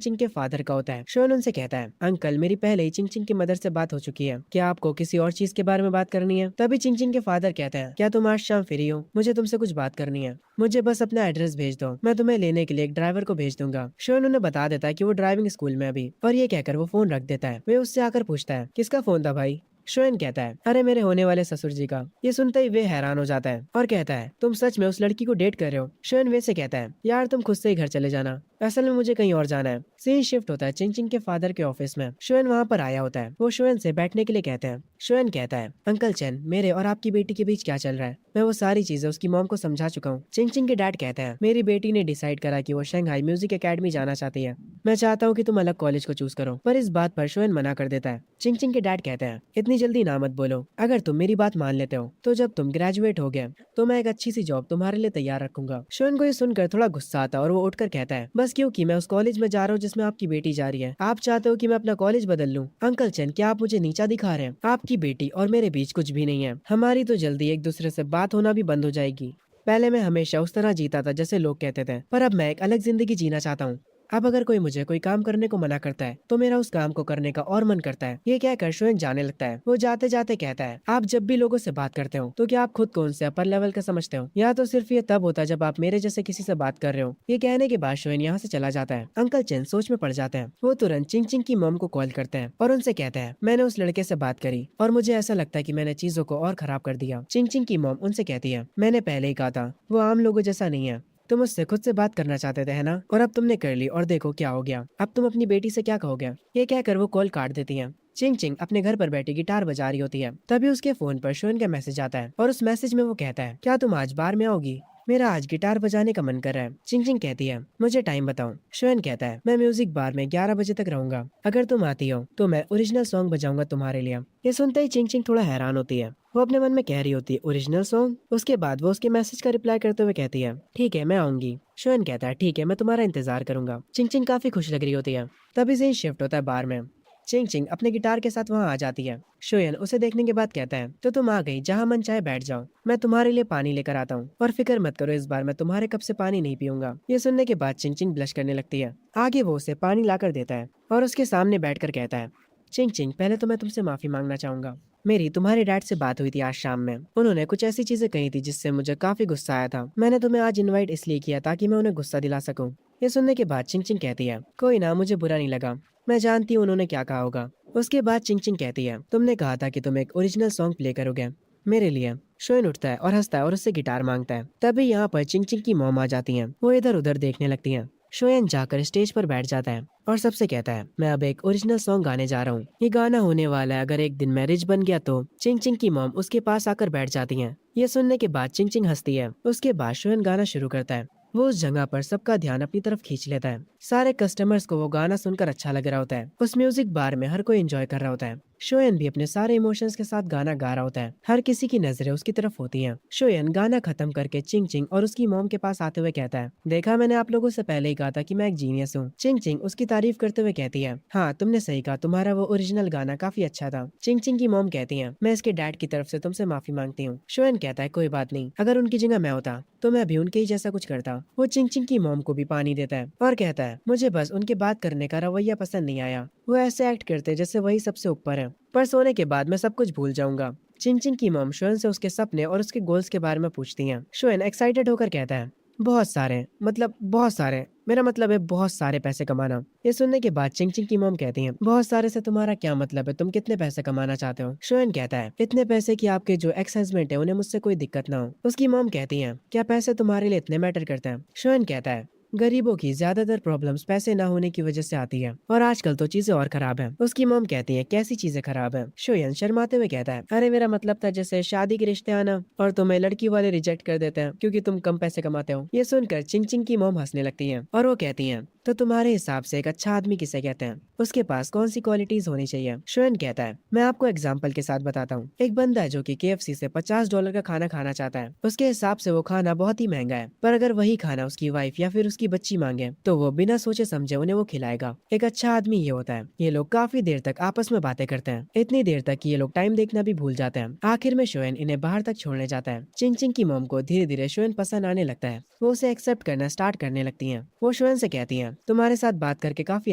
चिंग के फादर का होता है। शोयन उनसे कहता है, अंकल मेरी पहले ही चिंग चिंग की मदर से बात हो चुकी है, क्या आपको किसी और चीज के बारे में बात करनी है? तभी चिंग चिंग के फादर कहते हैं, क्या तुम आज शाम फ्री हो? मुझे तुमसे कुछ बात करनी है, मुझे बस अपना एड्रेस भेज दो, मैं तुम्हें लेने के लिए एक ड्राइवर को भेज दूंगा। शोयन उन्हें बता देता है कि वो ड्राइविंग स्कूल में अभी, और ये कहकर वो फोन रख देता है। वे उससे आकर पूछता है, किसका फोन था भाई? शोयन कहता है, अरे मेरे होने वाले ससुर जी का। ये सुनते ही वे हैरान हो जाता है और कहता है, तुम सच में उस लड़की को डेट कर रहे हो? शोयन वे से कहता है, यार तुम खुद से ही घर चले जाना, असल में मुझे कहीं और जाना है। सीन शिफ्ट होता है चिंग चिंग के फादर के ऑफिस में। शोयन वहाँ पर आया होता है। वो शोयन से बैठने के लिए कहते हैं। शोयन कहता है, अंकल चैन मेरे और आपकी बेटी के बीच क्या चल रहा है? मैं वो सारी चीजें उसकी मॉम को समझा चुका हूँ। चिंग चिंग के डैड कहते हैं, मेरी बेटी ने डिसाइड करा कि वो शंघाई म्यूजिक एकेडमी जाना चाहती है। मैं चाहता हूँ कि तुम अलग कॉलेज को चूज करो, पर इस बात पर शोयन मना कर देता है। चिंग चिंग के डैड कहते हैं, इतनी जल्दी ना मत बोलो, अगर तुम मेरी बात मान लेते हो तो जब तुम ग्रेजुएट हो गए तो मैं एक अच्छी सी जॉब तुम्हारे लिए तैयार रखूंगा। शोयन को ये सुनकर थोड़ा गुस्सा आता और वो उठकर कहता है, बस बस क्योंकि मैं उस कॉलेज में जा रहा हूँ जिसमें आपकी बेटी जा रही है। आप चाहते हो कि मैं अपना कॉलेज बदल लूं? अंकल चेन, क्या आप मुझे नीचा दिखा रहे हैं? आपकी बेटी और मेरे बीच कुछ भी नहीं है। हमारी तो जल्दी एक दूसरे से बात होना भी बंद हो जाएगी। पहले मैं हमेशा उस तरह जीता था जैसे लोग कहते थे, पर अब मैं एक अलग जिंदगी जीना चाहता हूँ। अब अगर कोई मुझे कोई काम करने को मना करता है तो मेरा उस काम को करने का और मन करता है। ये कहकर शोएन जाने लगता है। वो जाते जाते कहता है, आप जब भी लोगों से बात करते हो तो क्या आप खुद को उनसे अपर लेवल का समझते हो, या तो सिर्फ ये तब होता है जब आप मेरे जैसे किसी से बात कर रहे हो। ये कहने के बाद शोएन यहाँ से चला जाता है। अंकल चेन सोच में पड़ जाते हैं। वो तुरंत चिंग चिंग की मॉम को कॉल करते हैं और उनसे कहते हैं, मैंने उस लड़के से बात करी और मुझे ऐसा लगता है कि मैंने चीजों को और खराब कर दिया। चिंग चिंग की मॉम उनसे कहती है, मैंने पहले ही कहा था, वो आम लोगों जैसा नहीं है। तुम मुझसे खुद से बात करना चाहते थे, है ना? और अब तुमने कर ली और देखो क्या हो गया। अब तुम अपनी बेटी से क्या कहोगे? ये कहकर वो कॉल काट देती हैं। चिंग चिंग अपने घर पर बैठी गिटार बजा रही होती है। तभी उसके फोन पर शोन का मैसेज आता है और उस मैसेज में वो कहता है, क्या तुम आज बार में आओगी? मेरा आज गिटार बजाने का मन कर रहा है। चिंग चिंग कहती है, मुझे टाइम बताओ। शोएन कहता है, मैं म्यूजिक बार में 11 बजे तक रहूंगा। अगर तुम आती हो तो मैं ओरिजिनल सॉन्ग बजाऊंगा तुम्हारे लिए। ये सुनते ही चिंग चिंग थोड़ा हैरान होती है। वो अपने मन में कह रही होती है, ओरिजिनल सॉन्ग? उसके बाद वो उसके मैसेज का रिप्लाई करते हुए कहती है, ठीक है मैं आऊंगी। शोएन कहता है, ठीक है मैं तुम्हारा इंतजार करूंगा। चिंग चिंग काफी खुश लग रही होती है। तभी से ही शिफ्ट होता है बार में। चिंग चिंग अपने गिटार के साथ वहां आ जाती है। शोयन उसे देखने के बाद कहता है, तो तुम आ गई, जहां मन चाहे बैठ जाओ। मैं तुम्हारे लिए पानी लेकर आता हूँ और फिक्र मत करो, इस बार मैं तुम्हारे कप से पानी नहीं पीऊंगा। ये सुनने के बाद चिंग चिंग ब्लश करने लगती है। आगे वो उसे पानी लाकर देता है और उसके सामने बैठकर कहता है, चिंग चिंग पहले तो मैं तुमसे माफी मांगना चाहूंगा। मेरी तुम्हारे डैड से बात हुई थी आज शाम में। उन्होंने कुछ ऐसी चीजें कही थी जिससे मुझे काफी गुस्सा आया था। मैंने तुम्हें आज इनवाइट इसलिए किया ताकि मैं उन्हें गुस्सा दिला सकूं। ये सुनने के बाद चिंग चिंग कहती है, कोई ना, मुझे बुरा नहीं लगा। मैं जानती हूँ उन्होंने क्या कहा होगा। उसके बाद चिंग चिंग कहती है, तुमने कहा था कि तुम एक ओरिजिनल सॉन्ग प्ले करोगे मेरे लिए। शोएन उठता है और हंसता है और उससे गिटार मांगता है। तभी यहाँ पर चिंग चिंग की मॉम आ जाती हैं। वो इधर उधर देखने लगती हैं। शोएन जाकर स्टेज पर बैठ जाता है और सबसे कहता है, मैं अब एक ओरिजिनल सॉन्ग गाने जा रहा हूँ। ये गाना होने वाला है, अगर एक दिन मैं रिच बन गया तो। चिंग चिंग की मॉम उसके पास आकर बैठ जाती हैं। ये सुनने के बाद चिंग चिंग हंसती है। उसके बाद शोएन गाना शुरू करता है। वो उस जगह पर सबका ध्यान अपनी तरफ खींच लेता है। सारे कस्टमर्स को वो गाना सुनकर अच्छा लग रहा होता है। उस म्यूजिक बार में हर कोई एंजॉय कर रहा होता है। शोयन भी अपने सारे इमोशंस के साथ गाना गा रहा होता है। हर किसी की नजरें उसकी तरफ होती हैं। शोयन गाना खत्म करके चिंग चिंग और उसकी मॉम के पास आते हुए कहता है, देखा, मैंने आप लोगों से पहले ही कहा था कि मैं एक जीनियस हूँ। चिंग चिंग उसकी तारीफ करते हुए कहती है, हाँ तुमने सही कहा, तुम्हारा वो ओरिजिनल गाना काफी अच्छा था। चिंग चिंग की मॉम कहती है, मैं इसके डैड की तरफ से तुमसे माफी मांगती हूँ। शोयन कहता है, कोई बात नहीं, अगर उनकी जगह मैं होता तो मैं भी उनके ही जैसा कुछ करता। वो चिंग चिंग की मॉम को भी पानी देता है और कहता है, मुझे बस उनके बात करने का रवैया पसंद नहीं आया। वो ऐसे एक्ट करते जैसे वही सबसे ऊपर है, पर सोने के बाद मैं सब कुछ भूल जाऊंगा। चिंग चिंग की मॉम शोएन से उसके सपने और उसके गोल्स के बारे में पूछती हैं। शोएन एक्साइटेड होकर कहता है, बहुत सारे, मतलब बहुत सारे, मेरा मतलब है बहुत सारे पैसे कमाना। ये सुनने के बाद चिंग चिंग की मॉम कहती हैं, बहुत सारे से तुम्हारा क्या मतलब है, तुम कितने पैसे कमाना चाहते हो? शोएन कहता है, इतने पैसे कि आपके जो एक्स हस्बैंड है उन्हें मुझसे कोई दिक्कत ना हो। उसकी मॉम कहती है, क्या पैसे तुम्हारे लिए इतने मैटर करते हैं? शोएन कहता है, गरीबों की ज्यादातर प्रॉब्लम्स पैसे ना होने की वजह से आती है और आजकल तो चीजें और खराब हैं। उसकी मॉम कहती है, कैसी चीजें खराब हैं? शोयन शर्माते हुए कहता है, अरे मेरा मतलब था जैसे शादी के रिश्ते आना और तुम्हें लड़की वाले रिजेक्ट कर देते हैं क्योंकि तुम कम पैसे कमाते हो। ये सुनकर चिंग चिंग की मॉम हंसने लगती है और वो कहती है, तो तुम्हारे हिसाब से एक अच्छा आदमी किसे कहते हैं? उसके पास कौन सी क्वालिटीज होनी चाहिए? शोएन कहता है, मैं आपको एग्जाम्पल के साथ बताता हूँ। एक बंदा है जो कि KFC से $50 का खाना खाना चाहता है। उसके हिसाब से वो खाना बहुत ही महंगा है, पर अगर वही खाना उसकी वाइफ या फिर उसकी बच्ची मांगे तो वो बिना सोचे समझे उन्हें वो खिलाएगा। एक अच्छा आदमी ये होता है। ये लोग काफी देर तक आपस में बातें करते हैं, इतनी देर तक कि ये लोग टाइम देखना भी भूल जाते हैं। आखिर में शोएन इन्हें बाहर तक छोड़ने जाता है। चिंग चिंग की मॉम को धीरे धीरे शोएन पसंद आने लगता है। वो उसे एक्सेप्ट करना स्टार्ट करने लगती है। वो शोएन से कहती है, तुम्हारे साथ बात करके काफी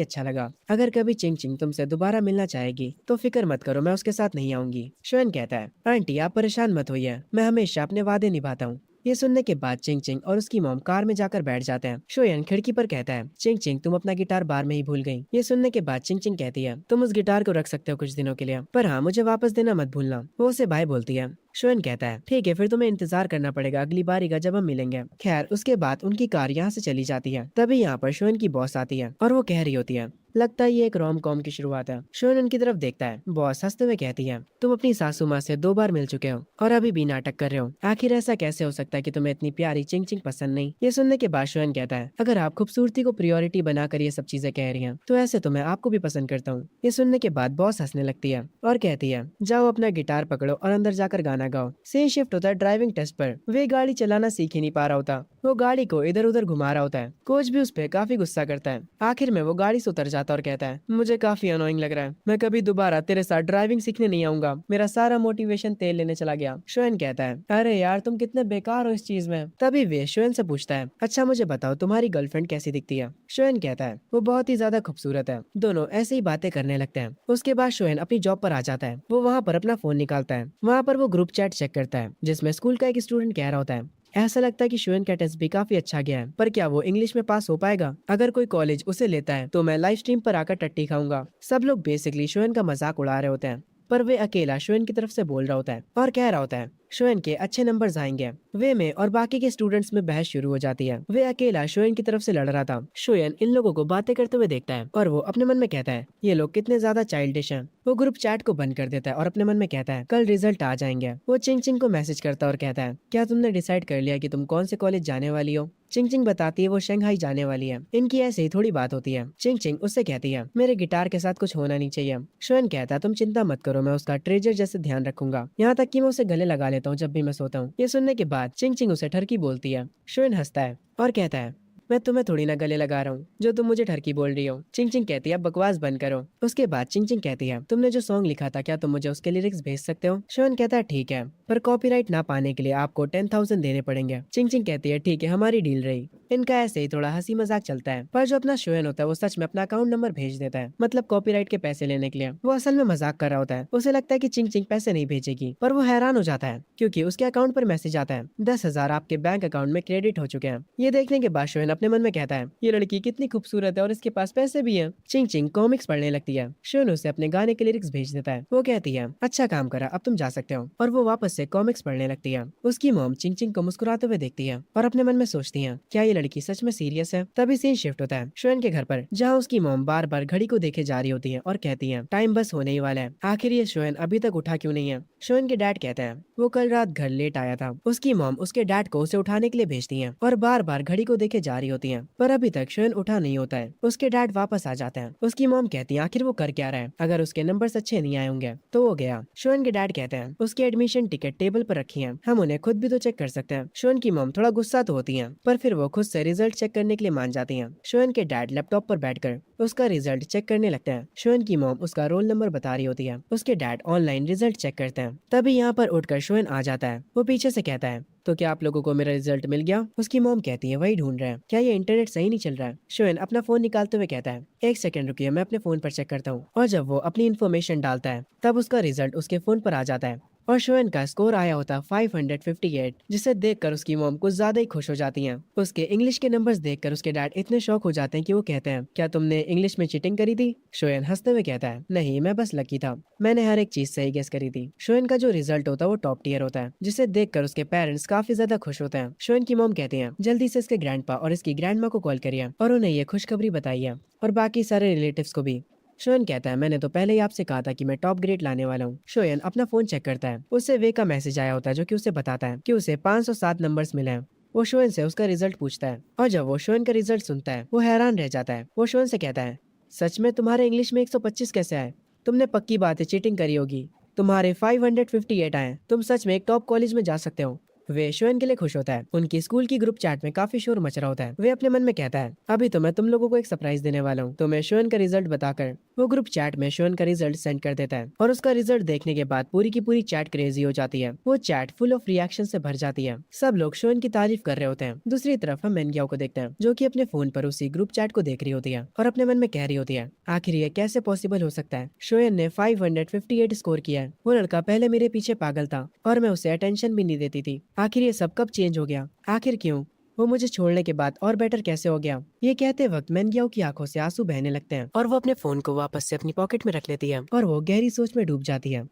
अच्छा लगा। अगर कभी चिंग चिंग तुमसे दोबारा मिलना चाहेगी तो फिक्र मत करो, मैं उसके साथ नहीं आऊंगी। शोएन कहता है, आंटी आप परेशान मत होइए, मैं हमेशा अपने वादे निभाता हूँ। ये सुनने के बाद चिंग चिंग और उसकी मॉम कार में जाकर बैठ जाते हैं। शोयन खिड़की पर कहता है, चिंग चिंग तुम अपना गिटार बार में ही भूल गई। ये सुनने के बाद चिंग चिंग कहती है, तुम उस गिटार को रख सकते हो कुछ दिनों के लिए, पर हाँ मुझे वापस देना मत भूलना। वो उसे बाय बोलती है। शोएन कहता है, ठीक है फिर तुम्हें इंतजार करना पड़ेगा अगली बारी का जब हम मिलेंगे। खैर उसके बाद उनकी कार यहाँ से चली जाती है। तभी यहाँ पर शोएन की बॉस आती है और वो कह रही होती है, लगता है ये एक रोम कॉम की शुरुआत है। शोएन उनकी तरफ देखता है। बॉस हंसते हुए कहती है, तुम अपनी सासू माँ से 2 बार मिल चुके हो और अभी भी नाटक कर रहे हो। आखिर ऐसा कैसे हो सकता है कि तुम्हें इतनी प्यारी चिंग चिंग पसंद नहीं? ये सुनने के बाद शोएन कहता है, अगर आप खूबसूरती को प्रायोरिटी बनाकर ये सब चीजें कह रही हैं तो ऐसे तो मैं आपको भी पसंद करता हूँ। ये सुनने के बाद बॉस हंसने लगती है और कहती है, जाओ अपना गिटार पकड़ो और अंदर जाकर गाना गाँव। सीन शिफ्ट होता है ड्राइविंग टेस्ट पर। वे गाड़ी चलाना सीख ही नहीं पा रहा होता। वो गाड़ी को इधर उधर घुमा रहा होता है। कोच भी उस पे काफी गुस्सा करता है। आखिर में वो गाड़ी से उतर जाता और कहता है, मुझे काफी अनोइंग लग रहा है, मैं कभी दोबारा तेरे साथ ड्राइविंग सीखने नहीं आऊंगा। मेरा सारा मोटिवेशन तेल लेने चला गया। शोएन कहता है, अरे यार तुम कितने बेकार हो इस चीज में। तभी वे शोएन से पूछता है, अच्छा मुझे बताओ तुम्हारी गर्लफ्रेंड कैसी दिखती है। शोएन कहता है, वो बहुत ही ज्यादा खूबसूरत है। दोनों ऐसे ही बातें करने लगते हैं। उसके बाद शोएन अपनी जॉब पर आ जाता है। वो वहाँ पर अपना फोन निकालता है। वहाँ पर वो ग्रुप चैट चेक करता है जिसमें स्कूल का एक स्टूडेंट कह रहा होता है, ऐसा लगता है कि शोएन का टेस्ट भी काफी अच्छा गया है, पर क्या वो इंग्लिश में पास हो पाएगा। अगर कोई कॉलेज उसे लेता है तो मैं लाइव स्ट्रीम पर आकर टट्टी खाऊंगा। सब लोग बेसिकली शोएन का मजाक उड़ा रहे होते हैं, पर वे अकेला शोएन की तरफ से बोल रहा होता है और कह रहा होता है, शोएन के अच्छे नंबर्स आएंगे। वे में और बाकी के स्टूडेंट्स में बहस शुरू हो जाती है। वे अकेला शोएन की तरफ से लड़ रहा था। शोएन इन लोगों को बातें करते हुए देखता है और वो अपने मन में कहता है, ये लोग कितने ज्यादा चाइल्डिश हैं। वो ग्रुप चैट को बंद कर देता है और अपने मन में कहता है, कल रिजल्ट आ जाएंगे। वो चिंग चिंग को मैसेज करता है और कहता है, क्या तुमने डिसाइड कर लिया कि तुम कौन से कॉलेज जाने वाली हो। चिंग चिंग बताती है वो शंघाई जाने वाली है। इनकी ऐसे ही थोड़ी बात होती है। चिंग चिंग उससे कहती है, मेरे गिटार के साथ कुछ होना नहीं चाहिए। शोएन कहता है, तुम चिंता मत करो, मैं उसका ट्रेजर जैसे ध्यान रखूंगा, यहाँ तक कि मैं उसे गले लगा लेता हूँ जब भी मैं सोता हूँ। ये सुनने के बाद चिंग चिंग उसे ठरकी बोलती है। शोएन हंसता है और कहता है, मैं तुम्हें थोड़ी ना गले लगा रहा हूँ जो तुम मुझे ठरकी बोल रही हो। चिंग चिंग कहती है, बकवास बंद करो। उसके बाद चिंग चिंग कहती है, तुमने जो सॉन्ग लिखा था क्या तुम मुझे उसके लिरिक्स भेज सकते हो। शोएन कहता है, ठीक है, पर कॉपीराइट ना पाने के लिए आपको 10,000 देने पड़ेंगे। चिंग चिंग कहती है, ठीक है, हमारी डील रही। इनका ऐसे ही थोड़ा हंसी मजाक चलता है, पर जो अपना शोएन होता है वो सच में अपना अकाउंट नंबर भेज देता है, मतलब कॉपीराइट के पैसे लेने के लिए। वो असल में मजाक कर रहा होता है। उसे लगता है कि चिंग चिंग पैसे नहीं भेजेगी, पर वो हैरान हो जाता है क्योंकि उसके अकाउंट पर मैसेज आता है, 10,000 आपके बैंक अकाउंट में क्रेडिट हो चुके हैं। ये देखने के बाद शोएन अपने मन में कहता है, ये लड़की कितनी खूबसूरत है और इसके पास पैसे भी हैं। चिंग चिंग कॉमिक्स पढ़ने लगती है। शोएन उसे अपने गाने के लिरिक्स भेज देता है। वो कहती है, अच्छा काम करा, अब तुम जा सकते हो। और वो वापस से कॉमिक्स पढ़ने लगती है। उसकी मॉम चिंग चिंग को मुस्कुराते हुए देखती है और अपने मन में सोचती है, क्या ये लड़की सच में सीरियस है। तभी सीन शिफ्ट होता है शोएन के घर पर, जहाँ उसकी मॉम बार बार घड़ी को देखे जा रही होती है और कहती है, टाइम बस होने ही वाला है, आखिर ये शोएन अभी तक उठा क्यों नहीं है। शोएन के डैड कहते हैं, वो कल रात घर लेट आया था। उसकी मॉम उसके डैड को उसे उठाने के लिए भेजती है और बार बार घड़ी को देखे जा रही होती है, पर अभी तक शोएन उठा नहीं होता है। उसके डैड वापस आ जाते हैं। उसकी मॉम कहती है, आखिर वो कर क्या रहा है, अगर उसके नंबर्स अच्छे नहीं आए होंगे तो वो गया। शोएन के डैड कहते हैं, उसकी एडमिशन टिकट टेबल पर रखी है, हम उन्हें खुद भी तो चेक कर सकते हैं। शोएन की मॉम थोड़ा गुस्सा तो होती है, पर फिर वो खुद से रिजल्ट चेक करने के लिए मान जाती है। शोएन के डैड लैपटॉप पर बैठकर उसका रिजल्ट चेक करने लगते हैं। शोएन की मॉम उसका रोल नंबर बता रही होती है। उसके डैड ऑनलाइन रिजल्ट चेक करते हैं। तभी यहाँ पर उठकर शोएन आ जाता है। वो पीछे से कहता है, तो क्या आप लोगों को मेरा रिजल्ट मिल गया। उसकी मॉम कहती है, वही ढूंढ रहे हैं, क्या ये इंटरनेट सही नहीं चल रहा है। शोएन अपना फोन निकालते हुए कहता है, एक सेकंड रुकिए, मैं अपने फोन पर चेक करता हूँ। और जब वो अपनी इन्फॉर्मेशन डालता है तब उसका रिजल्ट उसके फोन पर आ जाता है और शोएन का स्कोर आया होता 558, जिसे देखकर उसकी मॉम कुछ ज्यादा ही खुश हो जाती हैं। उसके इंग्लिश के नंबर्स देखकर उसके डैड इतने शौक हो जाते हैं कि वो कहते हैं, क्या तुमने इंग्लिश में चीटिंग करी थी। शोएन हंसते हुए कहता है, नहीं, मैं बस लकी था, मैंने हर एक चीज सही गेस करी थी। शोएन का जो रिजल्ट होता है वो टॉप टियर होता है, जिसे देखकर उसके पेरेंट्स काफी ज्यादा खुश होते हैं। शोएन की मॉम कहती है, जल्दी से इसके ग्रैंडपा और इसकी ग्रैंडमा को कॉल करिए और उन्हें ये खुशखबरी बताइए और बाकी सारे रिलेटिव्स को भी। शोएन कहता है, मैंने तो पहले ही आपसे कहा था कि मैं टॉप ग्रेड लाने वाला हूँ। शोएन अपना फोन चेक करता है। उससे वे का मैसेज आया होता है जो कि उसे बताता है कि उसे 507 नंबर्स मिले हैं। वो शोएन से उसका रिजल्ट पूछता है और जब वो शोएन का रिजल्ट सुनता है वो हैरान रह जाता है। वो शोएन से कहता है, सच में तुम्हारे इंग्लिश में 125 कैसे आए। तुमने पक्की बात है चीटिंग करी होगी। तुम्हारे 558 आए, तुम सच में एक टॉप कॉलेज में जा सकते हो। वे शोएन के लिए खुश होता है। उनकी स्कूल की ग्रुप चैट में काफी शोर मच रहा होता है। वे अपने मन में कहता है, अभी तो मैं तुम लोगों को एक सरप्राइज देने वाला हूँ। तो मैं शोएन का रिजल्ट बताकर वो ग्रुप चैट में शोएन का रिजल्ट सेंड कर देता है और उसका रिजल्ट देखने के बाद पूरी की पूरी चैट क्रेजी हो जाती है। वो चैट फुल ऑफ रिएक्शन से भर जाती है। सब लोग शोएन की तारीफ कर रहे होते हैं। दूसरी तरफ हम मेनग्याओ को देखते हैं जो कि अपने फोन पर उसी ग्रुप चैट को देख रही होती है और अपने मन में कह रही होती है, आखिर ये कैसे पॉसिबल हो सकता है। शोएन ने 558 स्कोर किया है। वो लड़का पहले मेरे पीछे पागल था और मैं उसे अटेंशन भी नहीं देती थी। आखिर ये सब कब चेंज हो गया, आखिर क्यों, वो मुझे छोड़ने के बाद और बेटर कैसे हो गया। ये कहते वक्त मेनग्याओ की आंखों से आंसू बहने लगते हैं और वो अपने फोन को वापस से अपनी पॉकेट में रख लेती है और वो गहरी सोच में डूब जाती है।